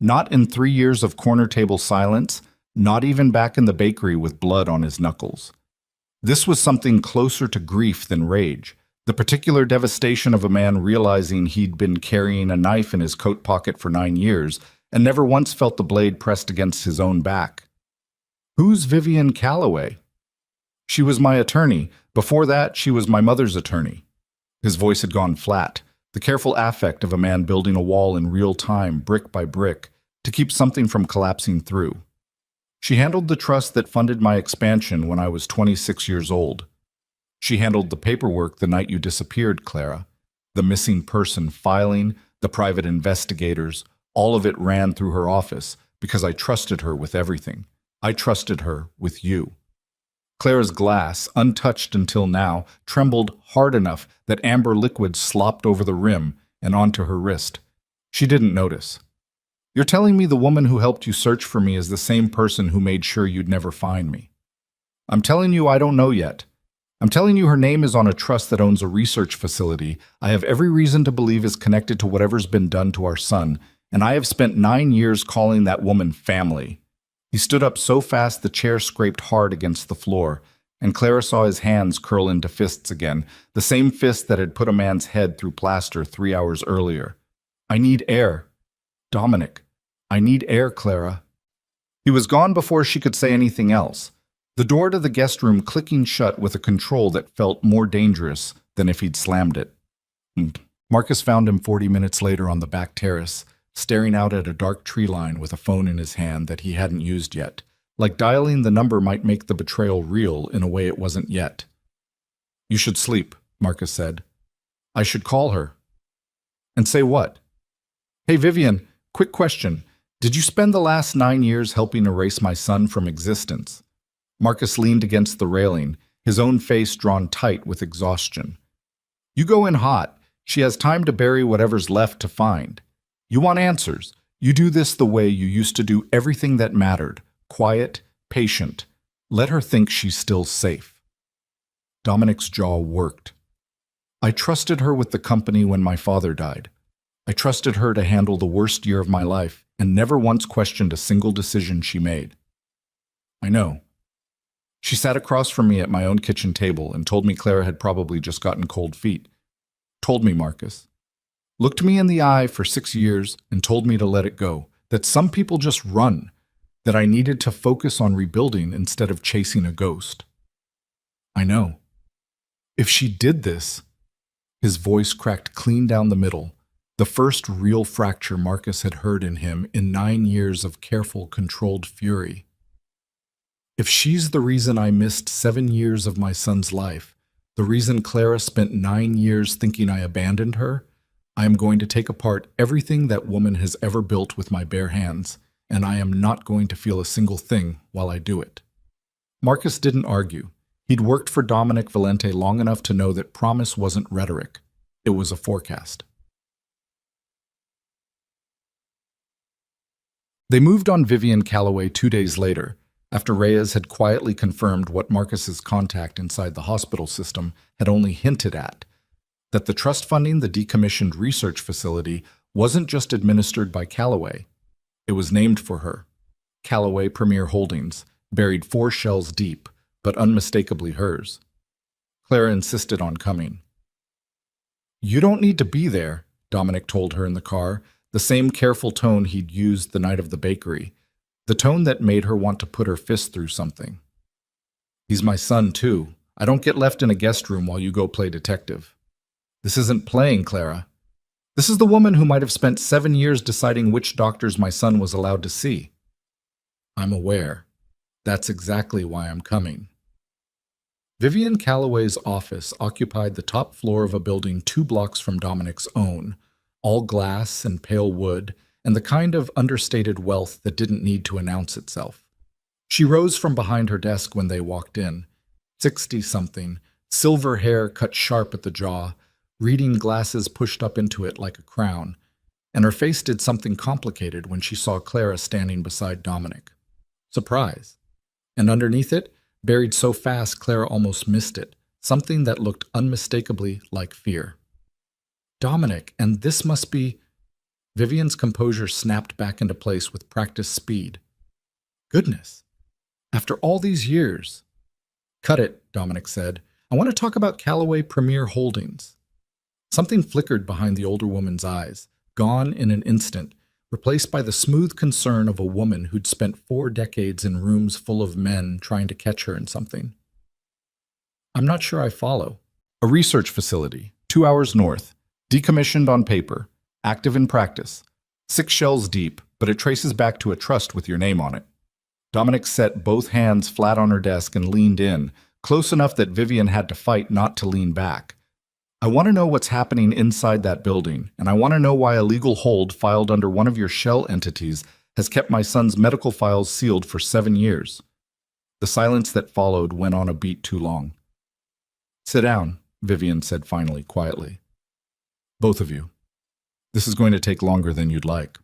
Speaker 1: Not in 3 years of corner-table silence, not even back in the bakery with blood on his knuckles. This was something closer to grief than rage, the particular devastation of a man realizing he'd been carrying a knife in his coat pocket for 9 years and never once felt the blade pressed against his own back. "Who's Vivian Calloway?" "She was my attorney. Before that, she was my mother's attorney." His voice had gone flat, the careful affect of a man building a wall in real time, brick by brick, to keep something from collapsing through. "She handled the trust that funded my expansion when I was 26 years old. She handled the paperwork the night you disappeared, Clara. The missing person filing, the private investigators, all of it ran through her office because I trusted her with everything. I trusted her with you." Clara's glass, untouched until now, trembled hard enough that amber liquid slopped over the rim and onto her wrist. She didn't notice. "You're telling me the woman who helped you search for me is the same person who made sure you'd never find me?" "I'm telling you I don't know yet. I'm telling you her name is on a trust that owns a research facility I have every reason to believe is connected to whatever's been done to our son, and I have spent 9 years calling that woman family." He stood up so fast the chair scraped hard against the floor, and Clara saw his hands curl into fists again, the same fist that had put a man's head through plaster 3 hours earlier. "I need air. Dominic, I need air, Clara." He was gone before she could say anything else, the door to the guest room clicking shut with a control that felt more dangerous than if he'd slammed it. Marcus found him 40 minutes later on the back terrace, staring out at a dark tree line with a phone in his hand that he hadn't used yet, like dialing the number might make the betrayal real in a way it wasn't yet. "You should sleep," Marcus said. "I should call her." "And say what?" "Hey, Vivian, quick question. Did you spend the last 9 years helping erase my son from existence?" Marcus leaned against the railing, his own face drawn tight with exhaustion. "You go in hot. She has time to bury whatever's left to find. You want answers. You do this the way you used to do everything that mattered. Quiet, patient. Let her think she's still safe." Dominic's jaw worked. "I trusted her with the company when my father died. I trusted her to handle the worst year of my life and never once questioned a single decision she made." "I know." She sat across from me at my own kitchen table and told me Clara had probably just gotten cold feet. Told me, Marcus. Looked me in the eye for 6 years and told me to let it go, that some people just run, that I needed to focus on rebuilding instead of chasing a ghost. "I know. If she did this," his voice cracked clean down the middle, the first real fracture Marcus had heard in him in 9 years of careful, controlled fury. "If she's the reason I missed 7 years of my son's life, the reason Clara spent 9 years thinking I abandoned her, I am going to take apart everything that woman has ever built with my bare hands, and I am not going to feel a single thing while I do it." Marcus didn't argue. He'd worked for Dominic Valente long enough to know that promise wasn't rhetoric. It was a forecast. They moved on Vivian Calloway 2 days later, after Reyes had quietly confirmed what Marcus's contact inside the hospital system had only hinted at, that the trust funding the decommissioned research facility wasn't just administered by Calloway. It was named for her. Calloway Premier Holdings, buried 4 shells deep, but unmistakably hers. Clara insisted on coming. "You don't need to be there," Dominic told her in the car, the same careful tone he'd used the night of the bakery, the tone that made her want to put her fist through something. "He's my son, too. I don't get left in a guest room while you go play detective. This isn't playing, Clara. This is the woman who might have spent 7 years deciding which doctors my son was allowed to see." "I'm aware. That's exactly why I'm coming." Vivian Calloway's office occupied the top floor of a building 2 blocks from Dominic's own, all glass and pale wood, and the kind of understated wealth that didn't need to announce itself. She rose from behind her desk when they walked in, 60-something, silver hair cut sharp at the jaw, reading glasses pushed up into it like a crown, and her face did something complicated when she saw Clara standing beside Dominic. Surprise. And underneath it, buried so fast Clara almost missed it, something that looked unmistakably like fear. Dominic, and this must be... Vivian's composure snapped back into place with practiced speed. Goodness. After all these years... Cut it, Dominic said. I want to talk about Callaway Premier Holdings. Something flickered behind the older woman's eyes, gone in an instant, replaced by the smooth concern of a woman who'd spent 4 decades in rooms full of men trying to catch her in something. I'm not sure I follow. A research facility, 2 hours north, decommissioned on paper, active in practice, 6 shells deep, but it traces back to a trust with your name on it. Dominic set both hands flat on her desk and leaned in, close enough that Vivian had to fight not to lean back. I want to know what's happening inside that building, and I want to know why a legal hold filed under one of your shell entities has kept my son's medical files sealed for 7 years. The silence that followed went on a beat too long. Sit down, Vivian said finally, quietly. Both of you. This is going to take longer than you'd like.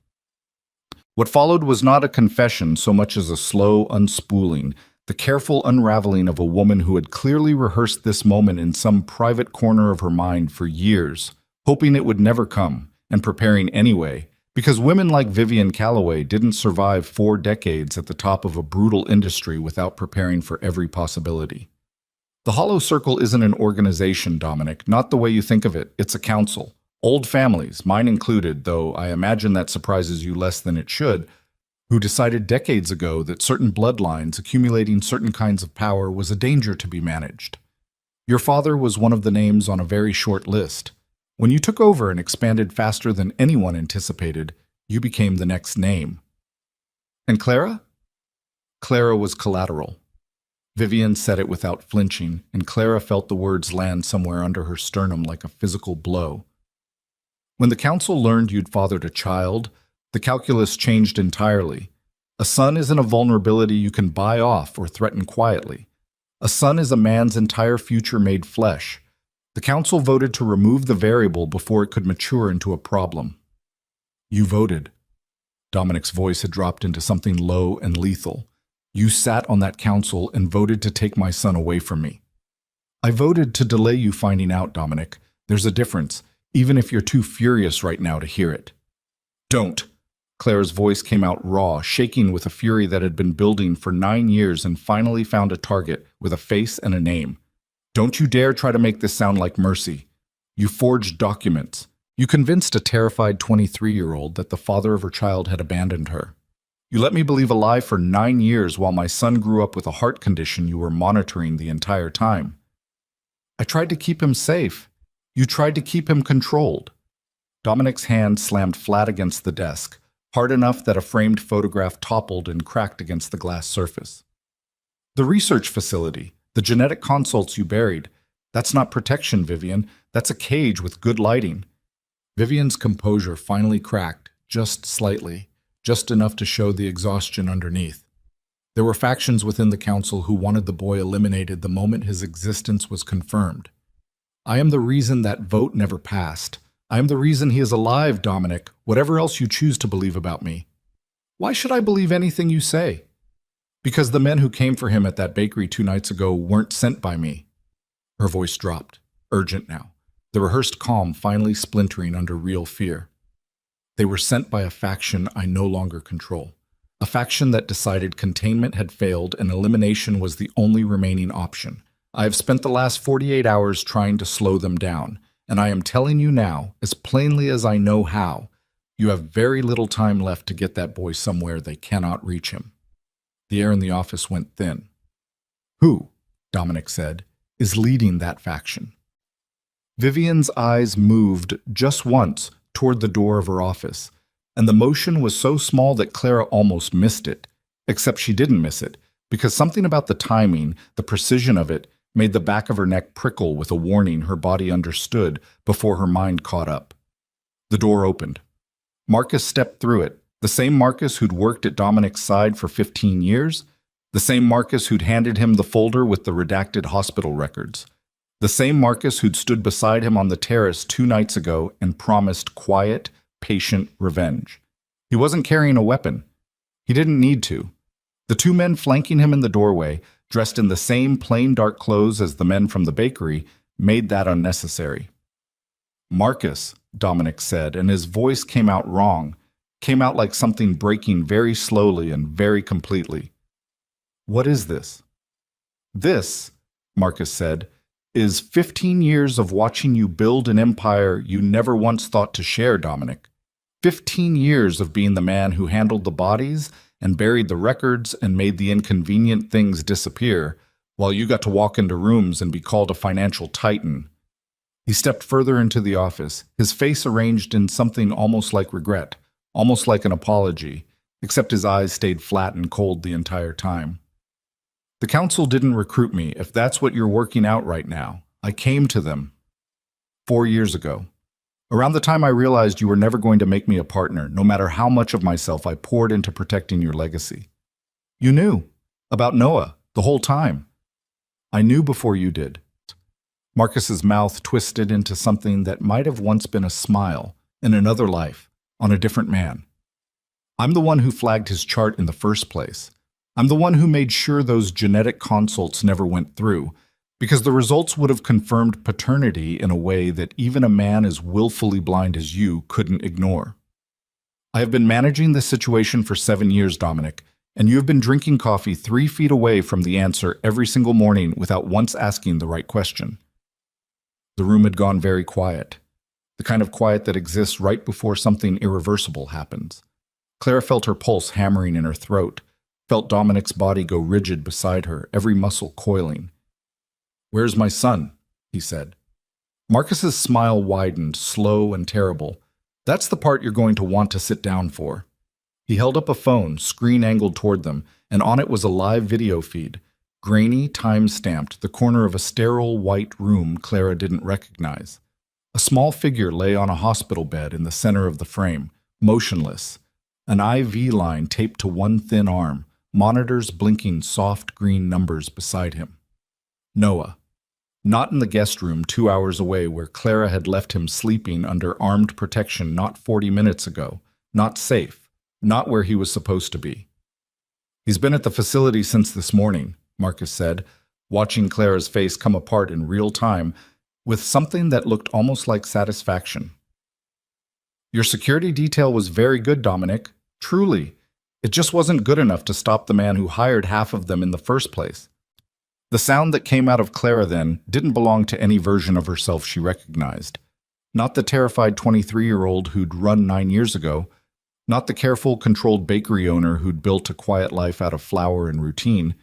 Speaker 1: What followed was not a confession so much as a slow unspooling, the careful unraveling of a woman who had clearly rehearsed this moment in some private corner of her mind for years, hoping it would never come, and preparing anyway, because women like Vivian Callaway didn't survive 4 decades at the top of a brutal industry without preparing for every possibility. The Hollow Circle isn't an organization, Dominic, not the way you think of it. It's a council. Old families, mine included, though I imagine that surprises you less than it should, who decided decades ago that certain bloodlines accumulating certain kinds of power was a danger to be managed. Your father was one of the names on a very short list. When you took over and expanded faster than anyone anticipated, you became the next name. And Clara? Clara was collateral. Vivian said it without flinching, and Clara felt the words land somewhere under her sternum like a physical blow. When the council learned you'd fathered a child, the calculus changed entirely. A son isn't a vulnerability you can buy off or threaten quietly. A son is a man's entire future made flesh. The council voted to remove the variable before it could mature into a problem. You voted. Dominic's voice had dropped into something low and lethal. You sat on that council and voted to take my son away from me. I voted to delay you finding out, Dominic. There's a difference, even if you're too furious right now to hear it. Don't. Clara's voice came out raw, shaking with a fury that had been building for 9 years and finally found a target with a face and a name. Don't you dare try to make this sound like mercy. You forged documents. You convinced a terrified 23-year-old that the father of her child had abandoned her. You let me believe a lie for 9 years while my son grew up with a heart condition you were monitoring the entire time. I tried to keep him safe. You tried to keep him controlled. Dominic's hand slammed flat against the desk, hard enough that a framed photograph toppled and cracked against the glass surface. The research facility, the genetic consults you buried, that's not protection, Vivian. That's a cage with good lighting. Vivian's composure finally cracked, just slightly, just enough to show the exhaustion underneath. There were factions within the council who wanted the boy eliminated the moment his existence was confirmed. I am the reason that vote never passed. I am the reason he is alive, Dominic, whatever else you choose to believe about me. Why should I believe anything you say? Because the men who came for him at that bakery 2 nights ago weren't sent by me. Her voice dropped, urgent now, the rehearsed calm finally splintering under real fear. They were sent by a faction I no longer control. A faction that decided containment had failed and elimination was the only remaining option. I have spent the last 48 hours trying to slow them down, and I am telling you now, as plainly as I know how, you have very little time left to get that boy somewhere they cannot reach him. The air in the office went thin. Who, Dominic said, is leading that faction? Vivian's eyes moved just once toward the door of her office, and the motion was so small that Clara almost missed it, except she didn't miss it, because something about the timing, the precision of it, made the back of her neck prickle with a warning her body understood before her mind caught up. The door opened. Marcus stepped through it, the same Marcus who'd worked at Dominic's side for 15 years, the same Marcus who'd handed him the folder with the redacted hospital records, the same Marcus who'd stood beside him on the terrace 2 nights ago and promised quiet, patient revenge. He wasn't carrying a weapon. He didn't need to. The two men flanking him in the doorway, dressed in the same plain dark clothes as the men from the bakery, made that unnecessary. "Marcus," Dominic said, and his voice came out wrong, came out like something breaking very slowly and very completely. "What is this?" "This," Marcus said, "is 15 years of watching you build an empire you never once thought to share, Dominic. 15 years of being the man who handled the bodies and buried the records and made the inconvenient things disappear, while you got to walk into rooms and be called a financial titan." He stepped further into the office, his face arranged in something almost like regret, almost like an apology, except his eyes stayed flat and cold the entire time. "The council didn't recruit me, if that's what you're working out right now. I came to them 4 years ago. Around the time I realized you were never going to make me a partner, no matter how much of myself I poured into protecting your legacy. You knew about Noah the whole time. I knew before you did." Marcus's mouth twisted into something that might have once been a smile in another life, on a different man. "I'm the one who flagged his chart in the first place. I'm the one who made sure those genetic consults never went through, because the results would have confirmed paternity in a way that even a man as willfully blind as you couldn't ignore. I have been managing this situation for 7 years, Dominic, and you have been drinking coffee 3 feet away from the answer every single morning without once asking the right question." The room had gone very quiet, the kind of quiet that exists right before something irreversible happens. Clara felt her pulse hammering in her throat, felt Dominic's body go rigid beside her, every muscle coiling. "Where's my son?" he said. Marcus's smile widened, slow and terrible. "That's the part you're going to want to sit down for." He held up a phone, screen angled toward them, and on it was a live video feed, grainy, time-stamped, the corner of a sterile white room Clara didn't recognize. A small figure lay on a hospital bed in the center of the frame, motionless, an IV line taped to one thin arm, monitors blinking soft green numbers beside him. Noah. Not in the guest room 2 hours away where Clara had left him sleeping under armed protection not 40 minutes ago, not safe, not where he was supposed to be. "He's been at the facility since this morning," Marcus said, watching Clara's face come apart in real time with something that looked almost like satisfaction. "Your security detail was very good, Dominic. Truly. It just wasn't good enough to stop the man who hired half of them in the first place." The sound that came out of Clara then didn't belong to any version of herself she recognized. Not the terrified 23-year-old who'd run 9 years ago, not the careful, controlled bakery owner who'd built a quiet life out of flour and routine,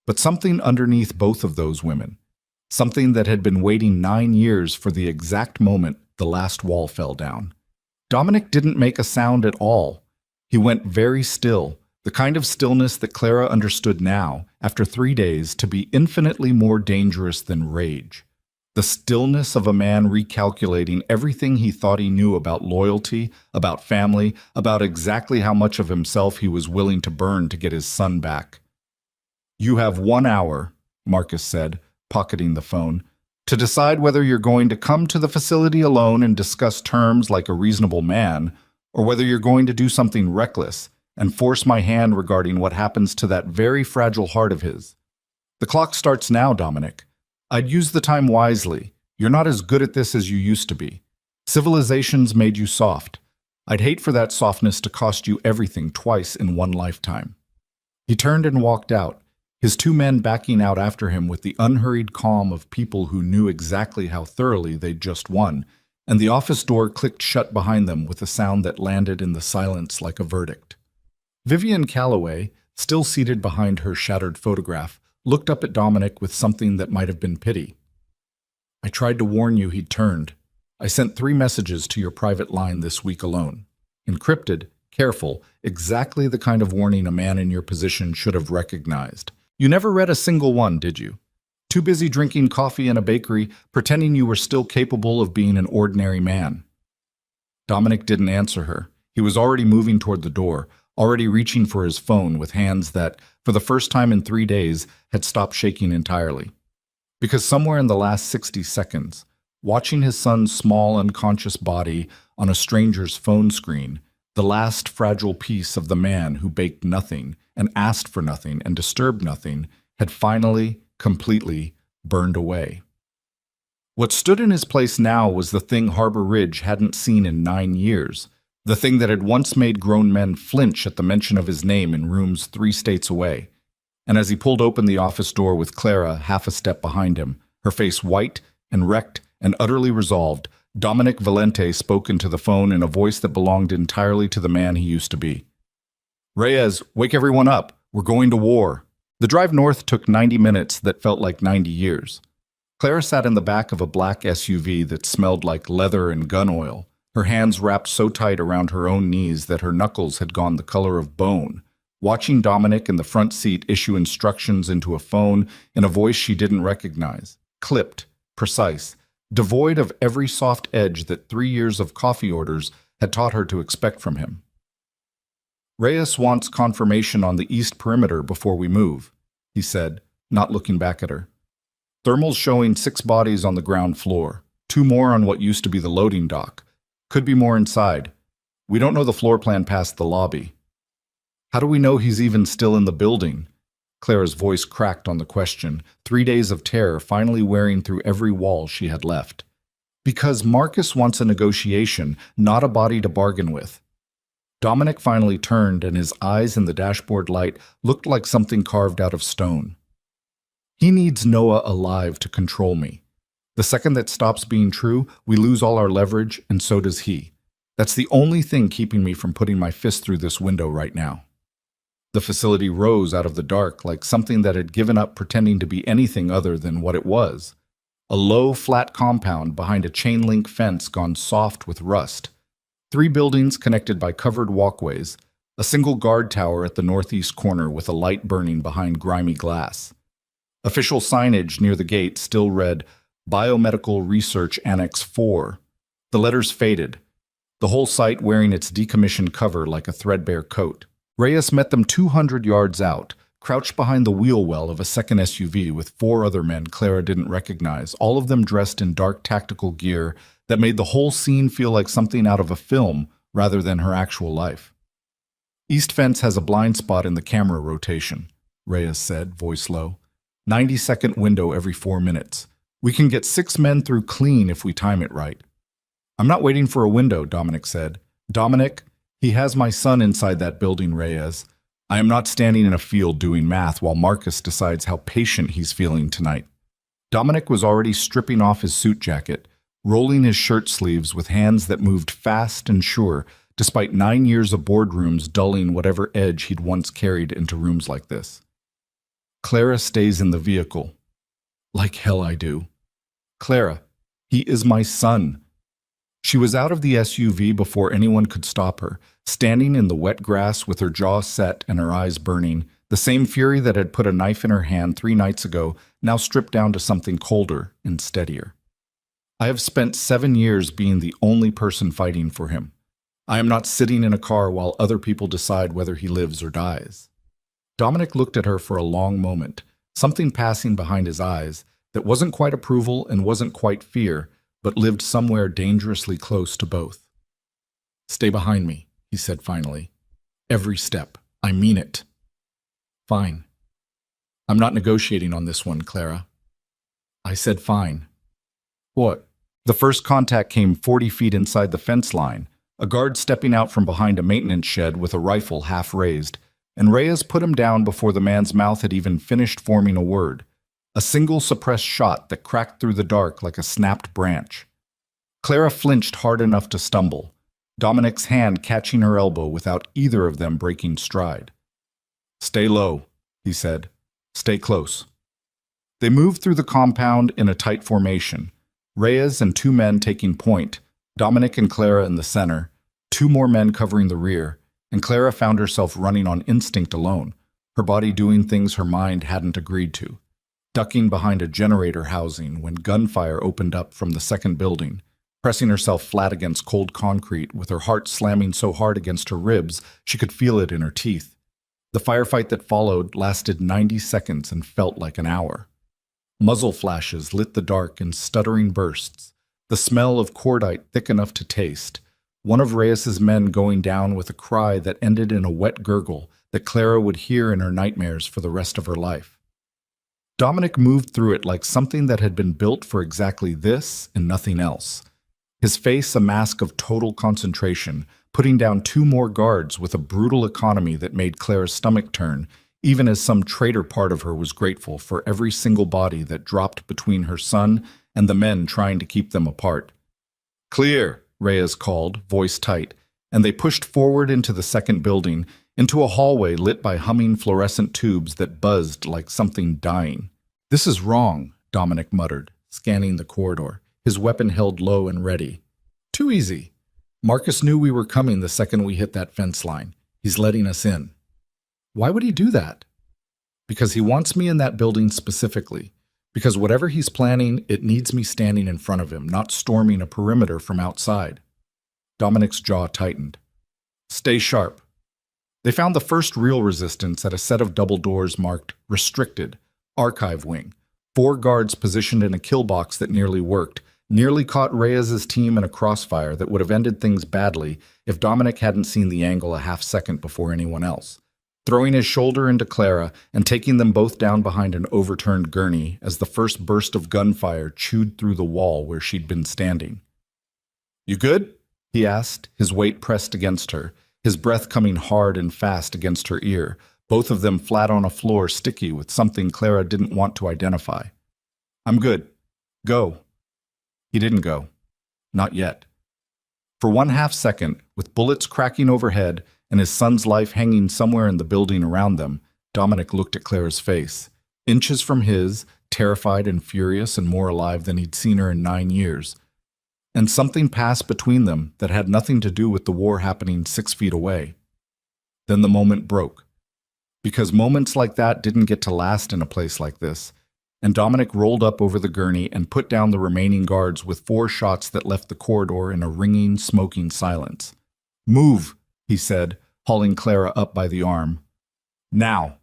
Speaker 1: but something underneath both of those women, something that had been waiting 9 years for the exact moment the last wall fell down. Dominic didn't make a sound at all. He went very still, the kind of stillness that Clara understood now, after 3 days, to be infinitely more dangerous than rage. The stillness of a man recalculating everything he thought he knew about loyalty, about family, about exactly how much of himself he was willing to burn to get his son back. "You have 1 hour," Marcus said, pocketing the phone, "to decide whether you're going to come to the facility alone and discuss terms like a reasonable man, or whether you're going to do something reckless and force my hand regarding what happens to that very fragile heart of his. The clock starts now, Dominic. I'd use the time wisely. You're not as good at this as you used to be. Civilization's made you soft. I'd hate for that softness to cost you everything twice in one lifetime." He turned and walked out, his 2 men backing out after him with the unhurried calm of people who knew exactly how thoroughly they'd just won, and the office door clicked shut behind them with a sound that landed in the silence like a verdict. Vivian Calloway, still seated behind her shattered photograph, looked up at Dominic with something that might have been pity. "I tried to warn you he'd turned. I sent 3 messages to your private line this week alone. Encrypted, careful, exactly the kind of warning a man in your position should have recognized. You never read a single one, did you? Too busy drinking coffee in a bakery, pretending you were still capable of being an ordinary man." Dominic didn't answer her. He was already moving toward the door, already reaching for his phone with hands that, for the first time in 3 days, had stopped shaking entirely. Because somewhere in the last 60 seconds, watching his son's small, unconscious body on a stranger's phone screen, the last fragile piece of the man who baked nothing and asked for nothing and disturbed nothing had finally, completely burned away. What stood in his place now was the thing Harbor Ridge hadn't seen in 9 years, the thing that had once made grown men flinch at the mention of his name in rooms 3 states away. And as he pulled open the office door with Clara half a step behind him, her face white and wrecked and utterly resolved, Dominic Valente spoke into the phone in a voice that belonged entirely to the man he used to be. "Reyes, wake everyone up. We're going to war." The drive north took 90 minutes that felt like 90 years. Clara sat in the back of a black SUV that smelled like leather and gun oil, her hands wrapped so tight around her own knees that her knuckles had gone the color of bone, watching Dominic in the front seat issue instructions into a phone in a voice she didn't recognize, clipped, precise, devoid of every soft edge that 3 years of coffee orders had taught her to expect from him. "Reyes wants confirmation on the east perimeter before we move," he said, not looking back at her. "Thermals showing 6 bodies on the ground floor, 2 more on what used to be the loading dock. Could be more inside. We don't know the floor plan past the lobby." "How do we know he's even still in the building?" Clara's voice cracked on the question, 3 days of terror finally wearing through every wall she had left. "Because Marcus wants a negotiation, not a body to bargain with." Dominic finally turned, and his eyes in the dashboard light looked like something carved out of stone. "He needs Noah alive to control me. The second that stops being true, we lose all our leverage, and so does he. That's the only thing keeping me from putting my fist through this window right now." The facility rose out of the dark like something that had given up pretending to be anything other than what it was. A low, flat compound behind a chain-link fence gone soft with rust. 3 buildings connected by covered walkways, a single guard tower at the northeast corner with a light burning behind grimy glass. Official signage near the gate still read, "Biomedical Research Annex 4. The letters faded, the whole site wearing its decommissioned cover like a threadbare coat. Reyes met them 200 yards out, crouched behind the wheel well of a second SUV with 4 other men Clara didn't recognize, all of them dressed in dark tactical gear that made the whole scene feel like something out of a film rather than her actual life. "East fence has a blind spot in the camera rotation," Reyes said, voice low. 90-second window every 4 minutes. We can get 6 men through clean if we time it right." "I'm not waiting for a window," Dominic said. "Dominic, he has my son inside that building, Reyes. I am not standing in a field doing math while Marcus decides how patient he's feeling tonight." Dominic was already stripping off his suit jacket, rolling his shirt sleeves with hands that moved fast and sure, despite 9 years of boardrooms dulling whatever edge he'd once carried into rooms like this. "Clara stays in the vehicle." "Like hell I do." "Clara, he is my son." She was out of the SUV before anyone could stop her, standing in the wet grass with her jaw set and her eyes burning, the same fury that had put a knife in her hand 3 nights ago, now stripped down to something colder and steadier. "I have spent 7 years being the only person fighting for him. I am not sitting in a car while other people decide whether he lives or dies." Dominic looked at her for a long moment, something passing behind his eyes that wasn't quite approval and wasn't quite fear, but lived somewhere dangerously close to both. "Stay behind me," he said finally. "Every step. I mean it." "Fine. I'm not negotiating on this one, Clara." I said fine. "What?" The first contact came 40 feet inside the fence line, a guard stepping out from behind a maintenance shed with a rifle half raised, and Reyes put him down before the man's mouth had even finished forming a word. A single suppressed shot that cracked through the dark like a snapped branch. Clara flinched hard enough to stumble, Dominic's hand catching her elbow without either of them breaking stride. "Stay low," he said. "Stay close." They moved through the compound in a tight formation, Reyes and 2 men taking point, Dominic and Clara in the center, 2 more men covering the rear, and Clara found herself running on instinct alone, her body doing things her mind hadn't agreed to. Ducking behind a generator housing when gunfire opened up from the second building, pressing herself flat against cold concrete with her heart slamming so hard against her ribs she could feel it in her teeth. The firefight that followed lasted 90 seconds and felt like an hour. Muzzle flashes lit the dark in stuttering bursts, the smell of cordite thick enough to taste, one of Reyes's men going down with a cry that ended in a wet gurgle that Clara would hear in her nightmares for the rest of her life. Dominic moved through it like something that had been built for exactly this and nothing else. His face a mask of total concentration, putting down 2 more guards with a brutal economy that made Clara's stomach turn, even as some traitor part of her was grateful for every single body that dropped between her son and the men trying to keep them apart. "Clear," Reyes called, voice tight, and they pushed forward into the second building, into a hallway lit by humming fluorescent tubes that buzzed like something dying. "This is wrong," Dominic muttered, scanning the corridor, his weapon held low and ready. "Too easy. Marcus knew we were coming the second we hit that fence line. He's letting us in." "Why would he do that?" "Because he wants me in that building specifically. Because whatever he's planning, it needs me standing in front of him, not storming a perimeter from outside." Dominic's jaw tightened. "Stay sharp." They found the first real resistance at a set of double doors marked Restricted, Archive Wing. 4 guards positioned in a kill box that nearly worked, nearly caught Reyes's team in a crossfire that would have ended things badly if Dominic hadn't seen the angle a half second before anyone else, throwing his shoulder into Clara and taking them both down behind an overturned gurney as the first burst of gunfire chewed through the wall where she'd been standing. "You good?" he asked, his weight pressed against her, his breath coming hard and fast against her ear, both of them flat on a floor sticky with something Clara didn't want to identify. "I'm good. Go." He didn't go. Not yet. For 1/2 second, with bullets cracking overhead and his son's life hanging somewhere in the building around them, Dominic looked at Clara's face, inches from his, terrified and furious and more alive than he'd seen her in 9 years. And something passed between them that had nothing to do with the war happening 6 feet away. Then the moment broke. Because moments like that didn't get to last in a place like this, and Dominic rolled up over the gurney and put down the remaining guards with 4 shots that left the corridor in a ringing, smoking silence. "Move," he said, hauling Clara up by the arm. "Now,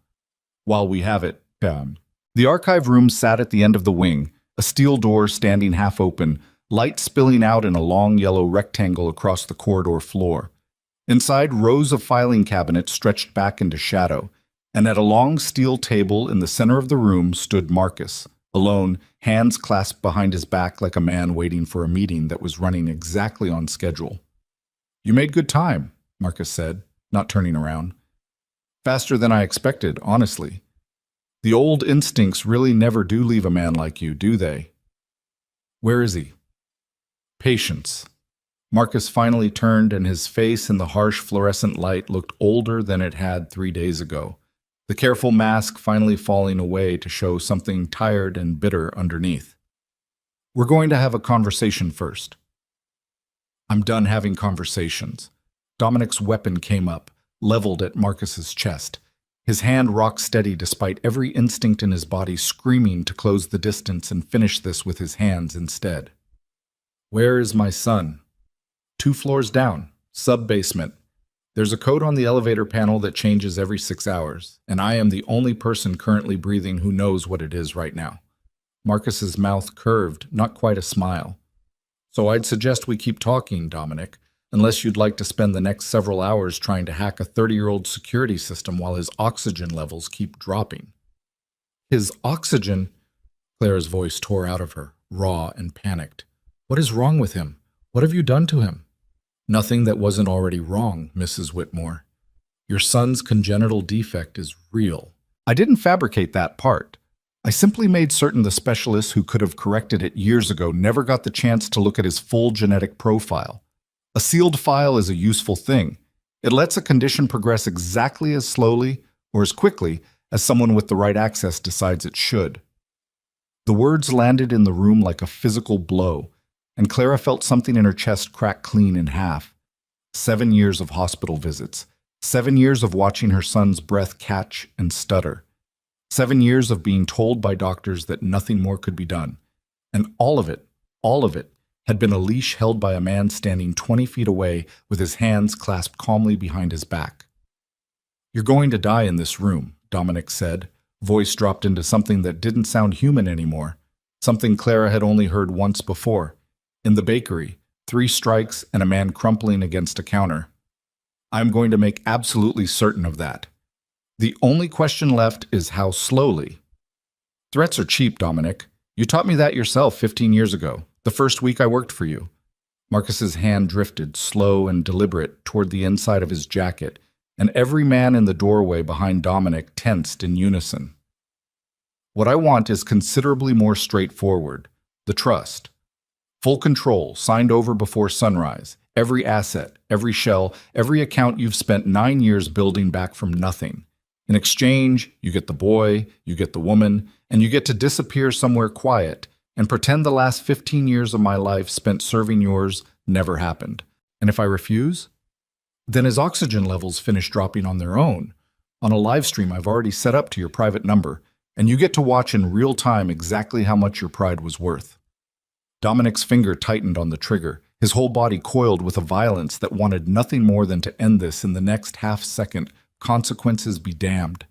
Speaker 1: while we have it." The archive room sat at the end of the wing, a steel door standing half open, light spilling out in a long yellow rectangle across the corridor floor. Inside, rows of filing cabinets stretched back into shadow, and at a long steel table in the center of the room stood Marcus, alone, hands clasped behind his back like a man waiting for a meeting that was running exactly on schedule. "You made good time," Marcus said, not turning around. "Faster than I expected, honestly. The old instincts really never do leave a man like you, do they?" "Where is he?" "Patience." Marcus finally turned, and his face in the harsh fluorescent light looked older than it had 3 days ago, the careful mask finally falling away to show something tired and bitter underneath. "We're going to have a conversation first." "I'm done having conversations." Dominic's weapon came up, leveled at Marcus's chest. His hand rock steady despite every instinct in his body screaming to close the distance and finish this with his hands instead. "Where is my son?" 2 floors down, sub-basement. There's a code on the elevator panel that changes every 6 hours, and I am the only person currently breathing who knows what it is right now. Marcus's mouth curved, not quite a smile. "So I'd suggest we keep talking, Dominic, unless you'd like to spend the next several hours trying to hack a 30-year-old security system while his oxygen levels keep dropping." "His oxygen?" Clara's voice tore out of her, raw and panicked. "What is wrong with him? What have you done to him?" "Nothing that wasn't already wrong, Mrs. Whitmore. Your son's congenital defect is real." "I didn't fabricate that part. I simply made certain the specialists who could have corrected it years ago never got the chance to look at his full genetic profile. A sealed file is a useful thing. It lets a condition progress exactly as slowly or as quickly as someone with the right access decides it should." The words landed in the room like a physical blow, and Clara felt something in her chest crack clean in half. 7 years of hospital visits. 7 years of watching her son's breath catch and stutter. 7 years of being told by doctors that nothing more could be done. And all of it, had been a leash held by a man standing 20 feet away with his hands clasped calmly behind his back. "You're going to die in this room," Dominic said, voice dropped into something that didn't sound human anymore, something Clara had only heard once before. In the bakery, 3 strikes and a man crumpling against a counter. I'm going to make absolutely certain of that. The only question left is how slowly. Threats are cheap, Dominic. You taught me that yourself 15 years ago, the first week I worked for you. Marcus's hand drifted, slow and deliberate, toward the inside of his jacket, and every man in the doorway behind Dominic tensed in unison. What I want is considerably more straightforward. The trust. Full control, signed over before sunrise. Every asset, every shell, every account you've spent 9 years building back from nothing. In exchange, you get the boy, you get the woman, and you get to disappear somewhere quiet and pretend the last 15 years of my life spent serving yours never happened. And if I refuse? Then his oxygen levels finish dropping on their own, on a live stream I've already set up to your private number, and you get to watch in real time exactly how much your pride was worth. Dominic's finger tightened on the trigger, his whole body coiled with a violence that wanted nothing more than to end this in the next half-second, consequences be damned.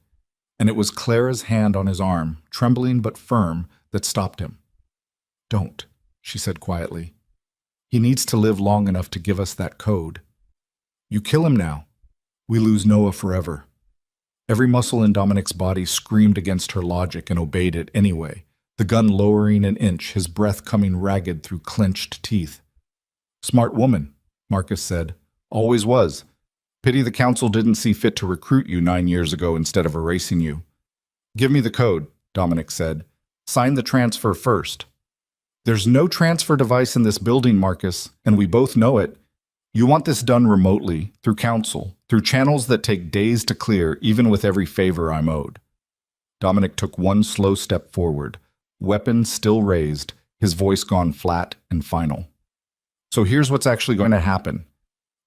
Speaker 1: And it was Clara's hand on his arm, trembling but firm, that stopped him. Don't, she said quietly. He needs to live long enough to give us that code. You kill him now. We lose Noah forever. Every muscle in Dominic's body screamed against her logic and obeyed it anyway, the gun lowering an inch, his breath coming ragged through clenched teeth. Smart woman, Marcus said. Always was. Pity the council didn't see fit to recruit you 9 years ago instead of erasing you. Give me the code, Dominic said. Sign the transfer first. There's no transfer device in this building, Marcus, and we both know it. You want this done remotely, through council, through channels that take days to clear, even with every favor I'm owed. Dominic took one slow step forward, weapon still raised, his voice gone flat and final. So here's what's actually going to happen.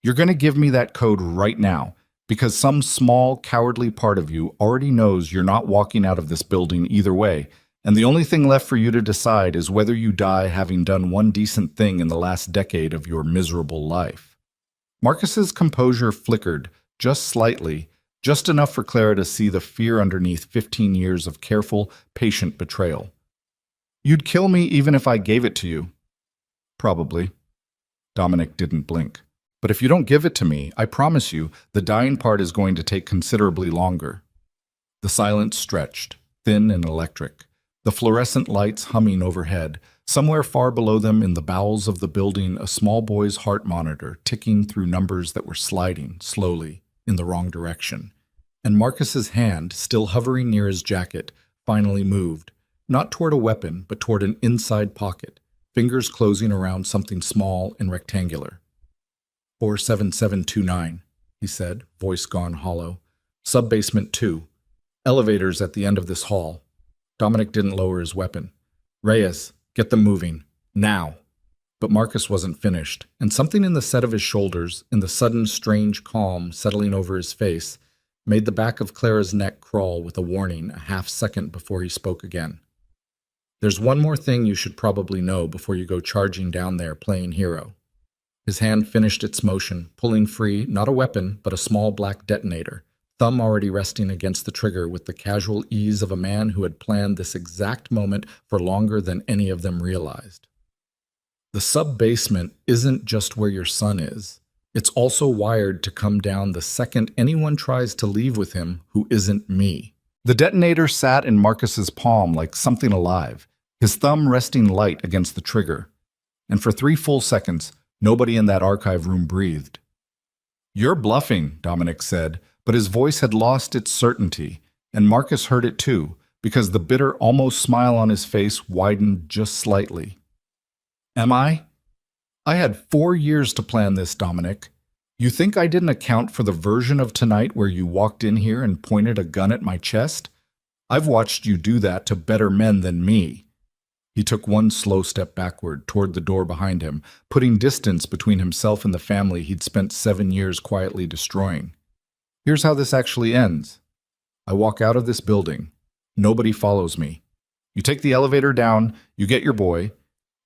Speaker 1: You're going to give me that code right now, because some small, cowardly part of you already knows you're not walking out of this building either way, and the only thing left for you to decide is whether you die having done one decent thing in the last decade of your miserable life. Marcus's composure flickered, just slightly, just enough for Clara to see the fear underneath 15 years of careful, patient betrayal. You'd kill me even if I gave it to you. Probably. Dominic didn't blink. But if you don't give it to me, I promise you, the dying part is going to take considerably longer. The silence stretched, thin and electric, the fluorescent lights humming overhead. Somewhere far below them in the bowels of the building, a small boy's heart monitor ticking through numbers that were sliding, slowly, in the wrong direction. And Marcus's hand, still hovering near his jacket, finally moved, not toward a weapon, but toward an inside pocket, fingers closing around something small and rectangular. 47729, he said, voice gone hollow. Sub-basement 2. Elevators at the end of this hall. Dominic didn't lower his weapon. Reyes, get them moving. Now. But Marcus wasn't finished, and something in the set of his shoulders, in the sudden strange calm settling over his face, made the back of Clara's neck crawl with a warning a half-second before he spoke again. There's one more thing you should probably know before you go charging down there playing hero. His hand finished its motion, pulling free, not a weapon, but a small black detonator, thumb already resting against the trigger with the casual ease of a man who had planned this exact moment for longer than any of them realized. The sub-basement isn't just where your son is. It's also wired to come down the second anyone tries to leave with him who isn't me. The detonator sat in Marcus's palm like something alive, his thumb resting light against the trigger. And for 3 full seconds, nobody in that archive room breathed. You're bluffing, Dominic said, but his voice had lost its certainty, and Marcus heard it too, because the bitter, almost smile on his face widened just slightly. Am I? I had 4 years to plan this, Dominic. You think I didn't account for the version of tonight where you walked in here and pointed a gun at my chest? I've watched you do that to better men than me. He took one slow step backward toward the door behind him, putting distance between himself and the family he'd spent 7 years quietly destroying. Here's how this actually ends. I walk out of this building. Nobody follows me. You take the elevator down, you get your boy,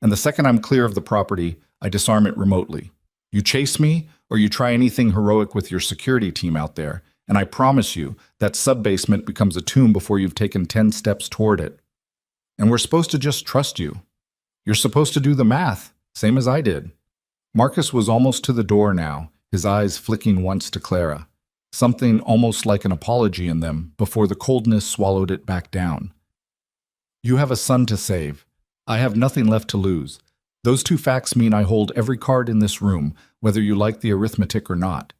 Speaker 1: and the second I'm clear of the property, I disarm it remotely. You chase me, or you try anything heroic with your security team out there, and I promise you that sub-basement becomes a tomb before you've taken 10 steps toward it. And we're supposed to just trust you. You're supposed to do the math, same as I did. Marcus was almost to the door now, his eyes flicking once to Clara, something almost like an apology in them before the coldness swallowed it back down. You have a son to save. I have nothing left to lose. Those two facts mean I hold every card in this room, whether you like the arithmetic or not.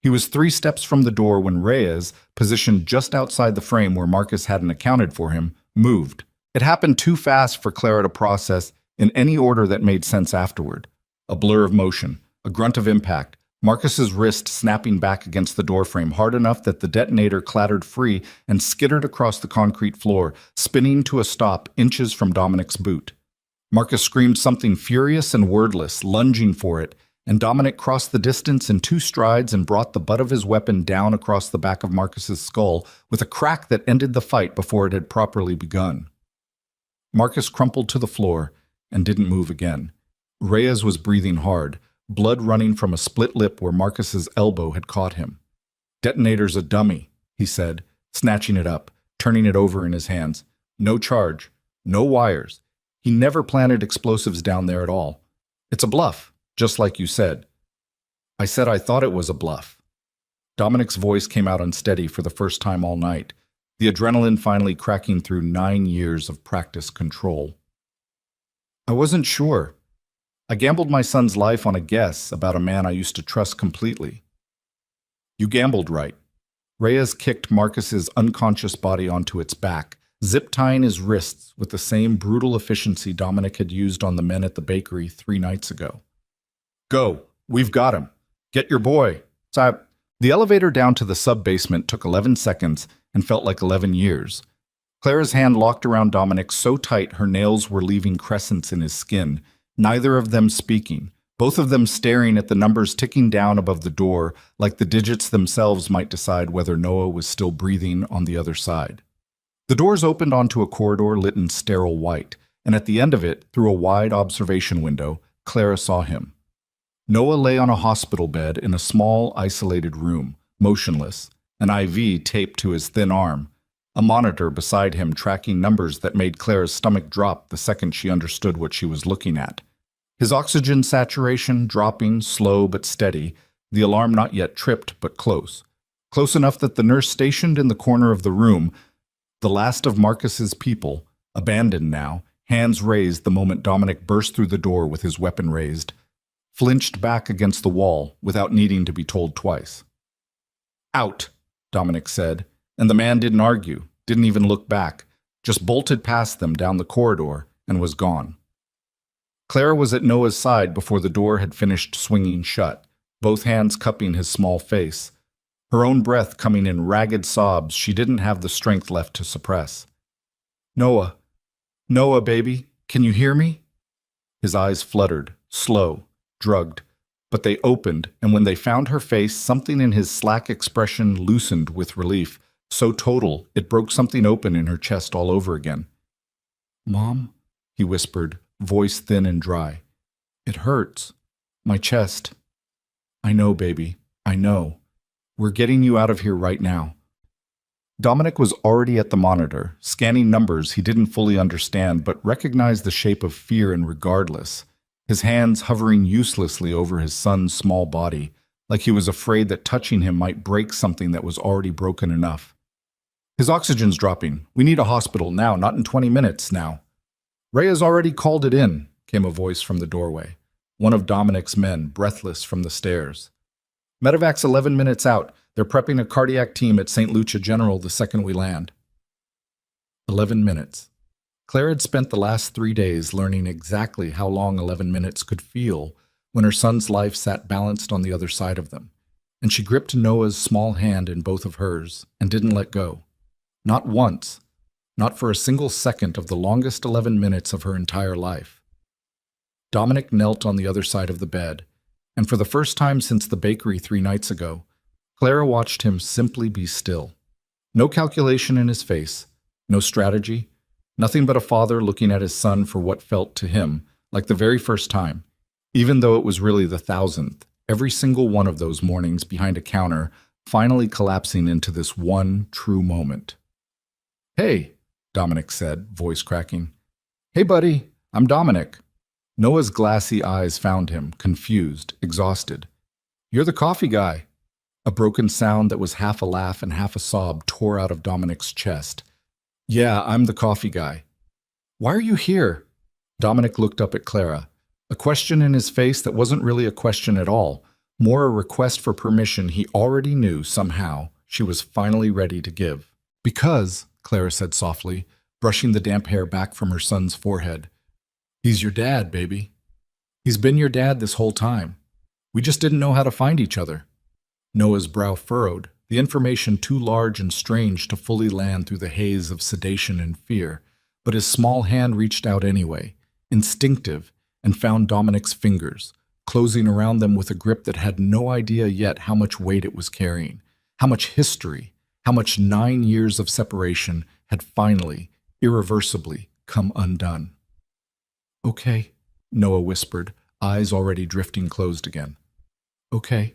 Speaker 1: He was 3 steps from the door when Reyes, positioned just outside the frame where Marcus hadn't accounted for him, moved. It happened too fast for Clara to process in any order that made sense afterward. A blur of motion, a grunt of impact, Marcus's wrist snapping back against the doorframe hard enough that the detonator clattered free and skittered across the concrete floor, spinning to a stop inches from Dominic's boot. Marcus screamed something furious and wordless, lunging for it, and Dominic crossed the distance in 2 strides and brought the butt of his weapon down across the back of Marcus's skull with a crack that ended the fight before it had properly begun. Marcus crumpled to the floor and didn't move again. Reyes was breathing hard, blood running from a split lip where Marcus's elbow had caught him. "Detonator's a dummy," he said, snatching it up, turning it over in his hands. "No charge, no wires. He never planted explosives down there at all. It's a bluff, just like you said." "I said I thought it was a bluff." Dominic's voice came out unsteady for the first time all night, the adrenaline finally cracking through 9 years of practice control. "I wasn't sure. I gambled my son's life on a guess about a man I used to trust completely." "You gambled right." Reyes kicked Marcus's unconscious body onto its back, zip-tying his wrists with the same brutal efficiency Dominic had used on the men at the bakery 3 nights ago. "Go. We've got him. Get your boy." The elevator down to the sub-basement took 11 seconds and felt like 11 years. Clara's hand locked around Dominic so tight her nails were leaving crescents in his skin, neither of them speaking, both of them staring at the numbers ticking down above the door like the digits themselves might decide whether Noah was still breathing on the other side. The doors opened onto a corridor lit in sterile white, and at the end of it, through a wide observation window, Clara saw him. Noah lay on a hospital bed in a small, isolated room, motionless, an IV taped to his thin arm, a monitor beside him tracking numbers that made Clara's stomach drop the second she understood what she was looking at. His oxygen saturation dropping, slow but steady, the alarm not yet tripped but close. Close enough that the nurse stationed in the corner of the room, the last of Marcus's people, abandoned now, hands raised the moment Dominic burst through the door with his weapon raised, flinched back against the wall without needing to be told twice. "Out," Dominic said, and the man didn't argue, didn't even look back, just bolted past them down the corridor and was gone. Clara was at Noah's side before the door had finished swinging shut, both hands cupping his small face, her own breath coming in ragged sobs she didn't have the strength left to suppress. "Noah, Noah, baby, can you hear me?" His eyes fluttered, slow, drugged, but they opened, and when they found her face, something in his slack expression loosened with relief, so total it broke something open in her chest all over again. "Mom," he whispered, voice thin and dry. "It hurts. My chest." "I know, baby. I know. We're getting you out of here right now." Dominic was already at the monitor, scanning numbers he didn't fully understand but recognized the shape of fear and regardless, his hands hovering uselessly over his son's small body, like he was afraid that touching him might break something that was already broken enough. "His oxygen's dropping. We need a hospital now, not in 20 minutes now." "Rhea's already called it in," came a voice from the doorway, one of Dominic's men, breathless from the stairs. "Medevac's 11 minutes out. They're prepping a cardiac team at St. Lucia General the second we land." 11 minutes. Claire had spent the last 3 days learning exactly how long 11 minutes could feel when her son's life sat balanced on the other side of them, and she gripped Noah's small hand in both of hers and didn't let go. Not once, not for a single second of the longest 11 minutes of her entire life. Dominic knelt on the other side of the bed, and for the first time since the bakery 3 nights ago, Clara watched him simply be still. No calculation in his face, no strategy, nothing but a father looking at his son for what felt to him like the very first time, even though it was really the 1,000th, every single one of those mornings behind a counter, finally collapsing into this one true moment. "Hey," Dominic said, voice cracking. "Hey, buddy, I'm Dominic." Noah's glassy eyes found him, confused, exhausted. "You're the coffee guy." A broken sound that was half a laugh and half a sob tore out of Dominic's chest. "Yeah, I'm the coffee guy." "Why are you here?" Dominic looked up at Clara, a question in his face that wasn't really a question at all, more a request for permission he already knew somehow she was finally ready to give. "Because," Clara said softly, brushing the damp hair back from her son's forehead, "he's your dad, baby. He's been your dad this whole time. We just didn't know how to find each other." Noah's brow furrowed, the information too large and strange to fully land through the haze of sedation and fear, but his small hand reached out anyway, instinctive, and found Dominic's fingers, closing around them with a grip that had no idea yet how much weight it was carrying, how much history, how much 9 years of separation had finally, irreversibly come undone. "Okay," Noah whispered, eyes already drifting closed again. "Okay."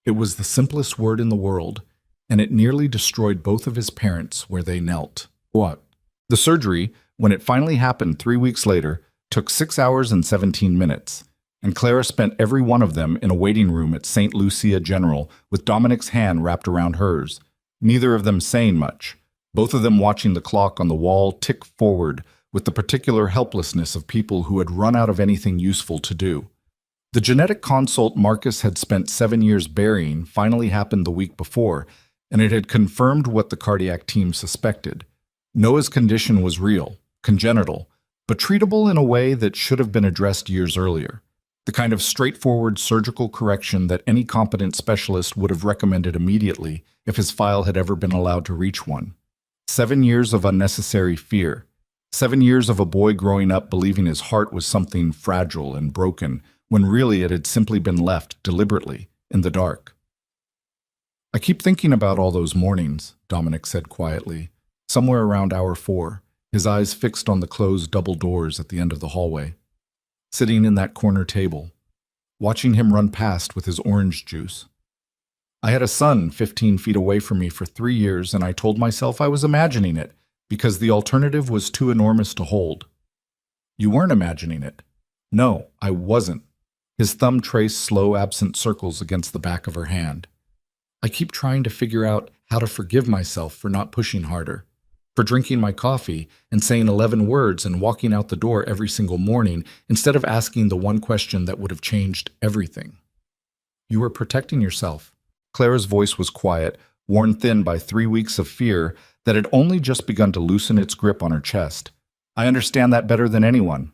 Speaker 1: It was the simplest word in the world, and it nearly destroyed both of his parents where they knelt. What? The surgery, when it finally happened 3 weeks later, took 6 hours and 17 minutes, and Clara spent every one of them in a waiting room at St. Lucia General with Dominic's hand wrapped around hers, neither of them saying much, both of them watching the clock on the wall tick forward with the particular helplessness of people who had run out of anything useful to do. The genetic consult Marcus had spent 7 years burying finally happened the week before, and it had confirmed what the cardiac team suspected. Noah's condition was real, congenital, but treatable in a way that should have been addressed years earlier. The kind of straightforward surgical correction that any competent specialist would have recommended immediately if his file had ever been allowed to reach one. 7 years of unnecessary fear. 7 years of a boy growing up believing his heart was something fragile and broken, when really it had simply been left deliberately in the dark. "I keep thinking about all those mornings," Dominic said quietly, somewhere around hour 4, his eyes fixed on the closed double doors at the end of the hallway. Sitting in that corner table, watching him run past with his orange juice. I had a son 15 feet away from me for 3 years, and I told myself I was imagining it because the alternative was too enormous to hold. "You weren't imagining it." "No, I wasn't." His thumb traced slow, absent circles against the back of her hand. "I keep trying to figure out how to forgive myself for not pushing harder, for drinking my coffee and saying 11 words and walking out the door every single morning instead of asking the one question that would have changed everything." "You were protecting yourself." Clara's voice was quiet, worn thin by 3 weeks of fear that had only just begun to loosen its grip on her chest. "I understand that better than anyone.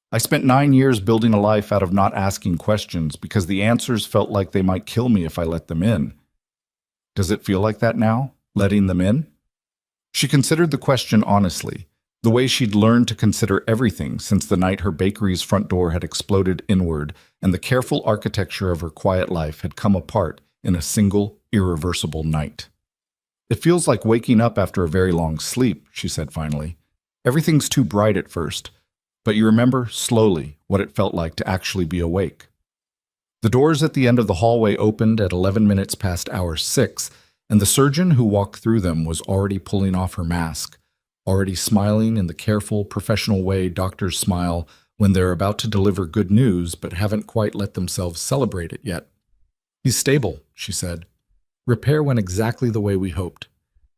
Speaker 1: I spent 9 years building a life out of not asking questions because the answers felt like they might kill me if I let them in." "Does it feel like that now, letting them in?" She considered the question honestly, the way she'd learned to consider everything since the night her bakery's front door had exploded inward and the careful architecture of her quiet life had come apart in a single, irreversible night. "It feels like waking up after a very long sleep," she said finally. "Everything's too bright at first, but you remember, slowly, what it felt like to actually be awake." The doors at the end of the hallway opened at 11 minutes past hour 6, and the surgeon who walked through them was already pulling off her mask, already smiling in the careful, professional way doctors smile when they're about to deliver good news but haven't quite let themselves celebrate it yet. "He's stable," she said. "Repair went exactly the way we hoped.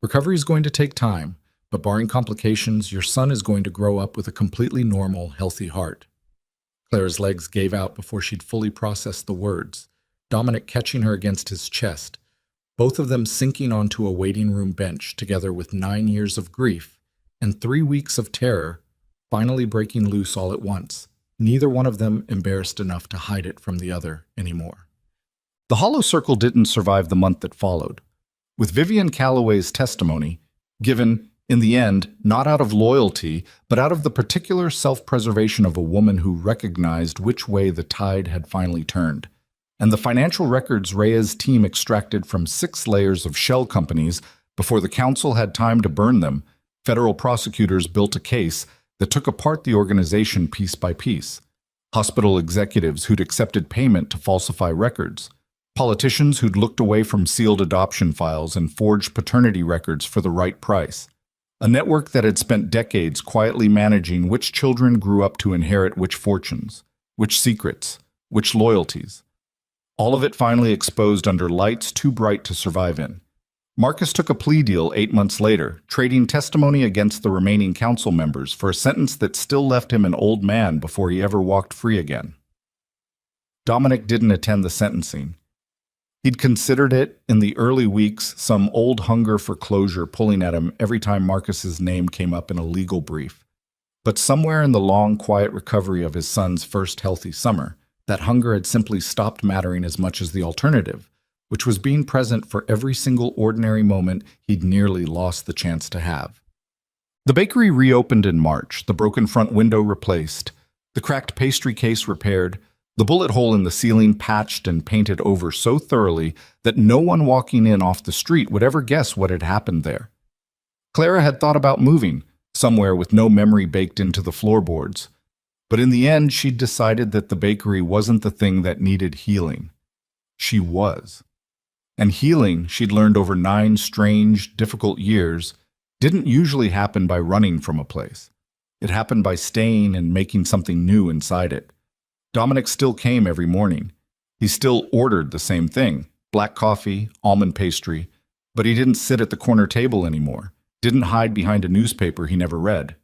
Speaker 1: Recovery is going to take time, but barring complications, your son is going to grow up with a completely normal, healthy heart." Clara's legs gave out before she'd fully processed the words, Dominic catching her against his chest, both of them sinking onto a waiting room bench together with 9 years of grief and 3 weeks of terror, finally breaking loose all at once, neither one of them embarrassed enough to hide it from the other anymore. The hollow circle didn't survive the month that followed. With Vivian Calloway's testimony, given, in the end, not out of loyalty, but out of the particular self-preservation of a woman who recognized which way the tide had finally turned, and the financial records Reyes' team extracted from 6 layers of shell companies before the council had time to burn them, federal prosecutors built a case that took apart the organization piece by piece. Hospital executives who'd accepted payment to falsify records, politicians who'd looked away from sealed adoption files and forged paternity records for the right price, A network that had spent decades quietly managing which children grew up to inherit which fortunes, which secrets, which loyalties. All of it finally exposed under lights too bright to survive in. Marcus took a plea deal 8 months later, trading testimony against the remaining council members for a sentence that still left him an old man before he ever walked free again. Dominic didn't attend the sentencing. He'd considered it in the early weeks, some old hunger for closure pulling at him every time Marcus's name came up in a legal brief. But somewhere in the long, quiet recovery of his son's first healthy summer, that hunger had simply stopped mattering as much as the alternative, which was being present for every single ordinary moment he'd nearly lost the chance to have. The bakery reopened in March, the broken front window replaced, the cracked pastry case repaired, the bullet hole in the ceiling patched and painted over so thoroughly that no one walking in off the street would ever guess what had happened there. Clara had thought about moving, somewhere with no memory baked into the floorboards. But in the end, she'd decided that the bakery wasn't the thing that needed healing. She was. And healing, she'd learned over 9 strange, difficult years, didn't usually happen by running from a place. It happened by staying and making something new inside it. Dominic still came every morning. He still ordered the same thing, black coffee, almond pastry, but he didn't sit at the corner table anymore, didn't hide behind a newspaper he never read.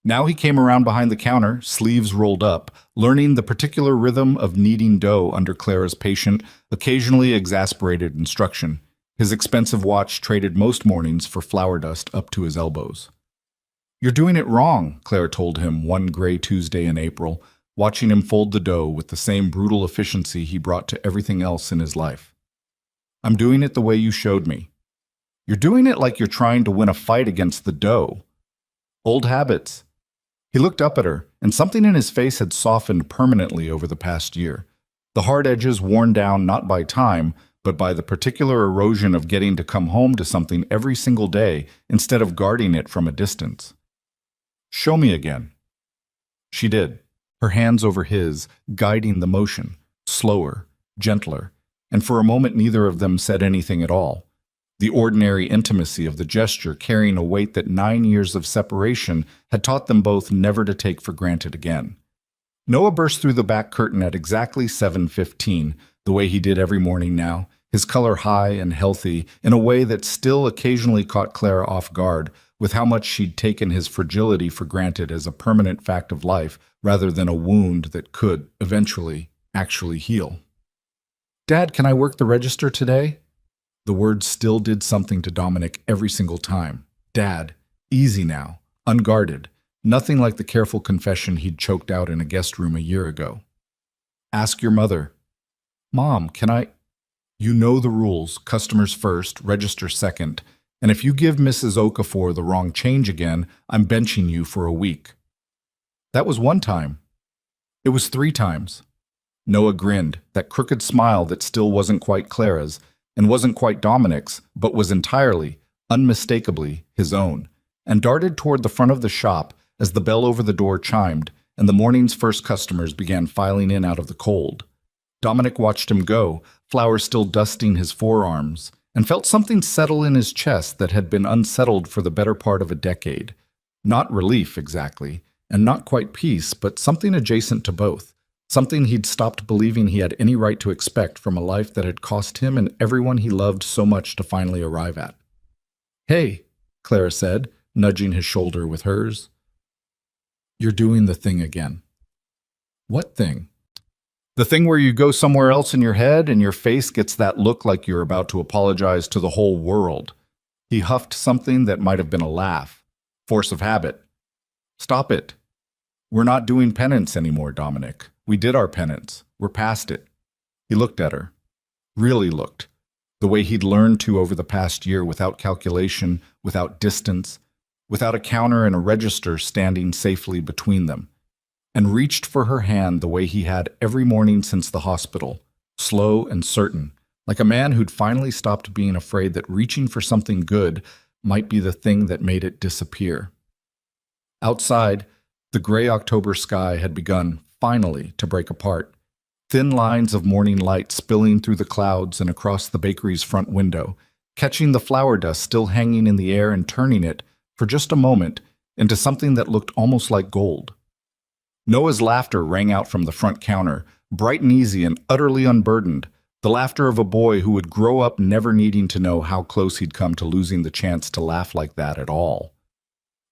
Speaker 1: Now he came around behind the counter, sleeves rolled up, learning the particular rhythm of kneading dough under Clara's patient, occasionally exasperated instruction. His expensive watch traded most mornings for flour dust up to his elbows. "You're doing it wrong," Clara told him one gray Tuesday in April, watching him fold the dough with the same brutal efficiency he brought to everything else in his life. "I'm doing it the way you showed me." "You're doing it like you're trying to win a fight against the dough." "Old habits." He looked up at her, and something in his face had softened permanently over the past year. The hard edges worn down not by time, but by the particular erosion of getting to come home to something every single day instead of guarding it from a distance. "Show me again." She did, her hands over his, guiding the motion, slower, gentler, and for a moment neither of them said anything at all. The ordinary intimacy of the gesture carrying a weight that 9 years of separation had taught them both never to take for granted again. Noah burst through the back curtain at exactly 7:15, the way he did every morning now, his color high and healthy in a way that still occasionally caught Clara off guard with how much she'd taken his fragility for granted as a permanent fact of life rather than a wound that could, eventually, actually heal. "Dad, can I work the register today?" The words still did something to Dominic every single time. Dad, easy now, unguarded, nothing like the careful confession he'd choked out in a guest room a year ago. "Ask your mother." "Mom, can I—" "You know the rules, customers first, register second, and if you give Mrs. Okafor the wrong change again, I'm benching you for a week." That was one time. It was 3 times. Noah grinned, that crooked smile that still wasn't quite Clara's, and wasn't quite Dominic's, but was entirely, unmistakably, his own, and darted toward the front of the shop as the bell over the door chimed and the morning's first customers began filing in out of the cold. Dominic watched him go, flour still dusting his forearms, and felt something settle in his chest that had been unsettled for the better part of a decade. Not relief, exactly, and not quite peace, but something adjacent to both. Something he'd stopped believing he had any right to expect from a life that had cost him and everyone he loved so much to finally arrive at. "Hey," Clara said, nudging his shoulder with hers. "You're doing the thing again." "What thing?" "The thing where you go somewhere else in your head and your face gets that look like you're about to apologize to the whole world." He huffed something that might have been a laugh. "Force of habit." "Stop it. We're not doing penance anymore, Dominic. We did our penance. We're past it." He looked at her. Really looked. The way he'd learned to over the past year without calculation, without distance, without a counter and a register standing safely between them. And reached for her hand the way he had every morning since the hospital, slow and certain, like a man who'd finally stopped being afraid that reaching for something good might be the thing that made it disappear. Outside, the gray October sky had begun, finally, to break apart. Thin lines of morning light spilling through the clouds and across the bakery's front window, catching the flour dust still hanging in the air and turning it, for just a moment, into something that looked almost like gold. Noah's laughter rang out from the front counter, bright and easy and utterly unburdened, the laughter of a boy who would grow up never needing to know how close he'd come to losing the chance to laugh like that at all.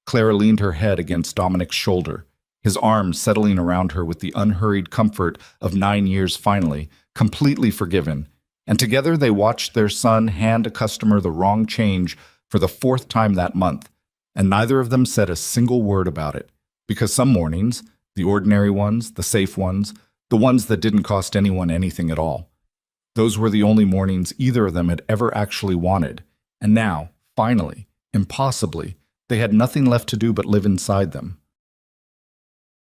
Speaker 1: Clara leaned her head against Dominic's shoulder, his arms settling around her with the unhurried comfort of 9 years finally, completely forgiven, and together they watched their son hand a customer the wrong change for the 4th time that month, and neither of them said a single word about it, because some mornings, the ordinary ones, the safe ones, the ones that didn't cost anyone anything at all, those were the only mornings either of them had ever actually wanted, and now, finally, impossibly, they had nothing left to do but live inside them.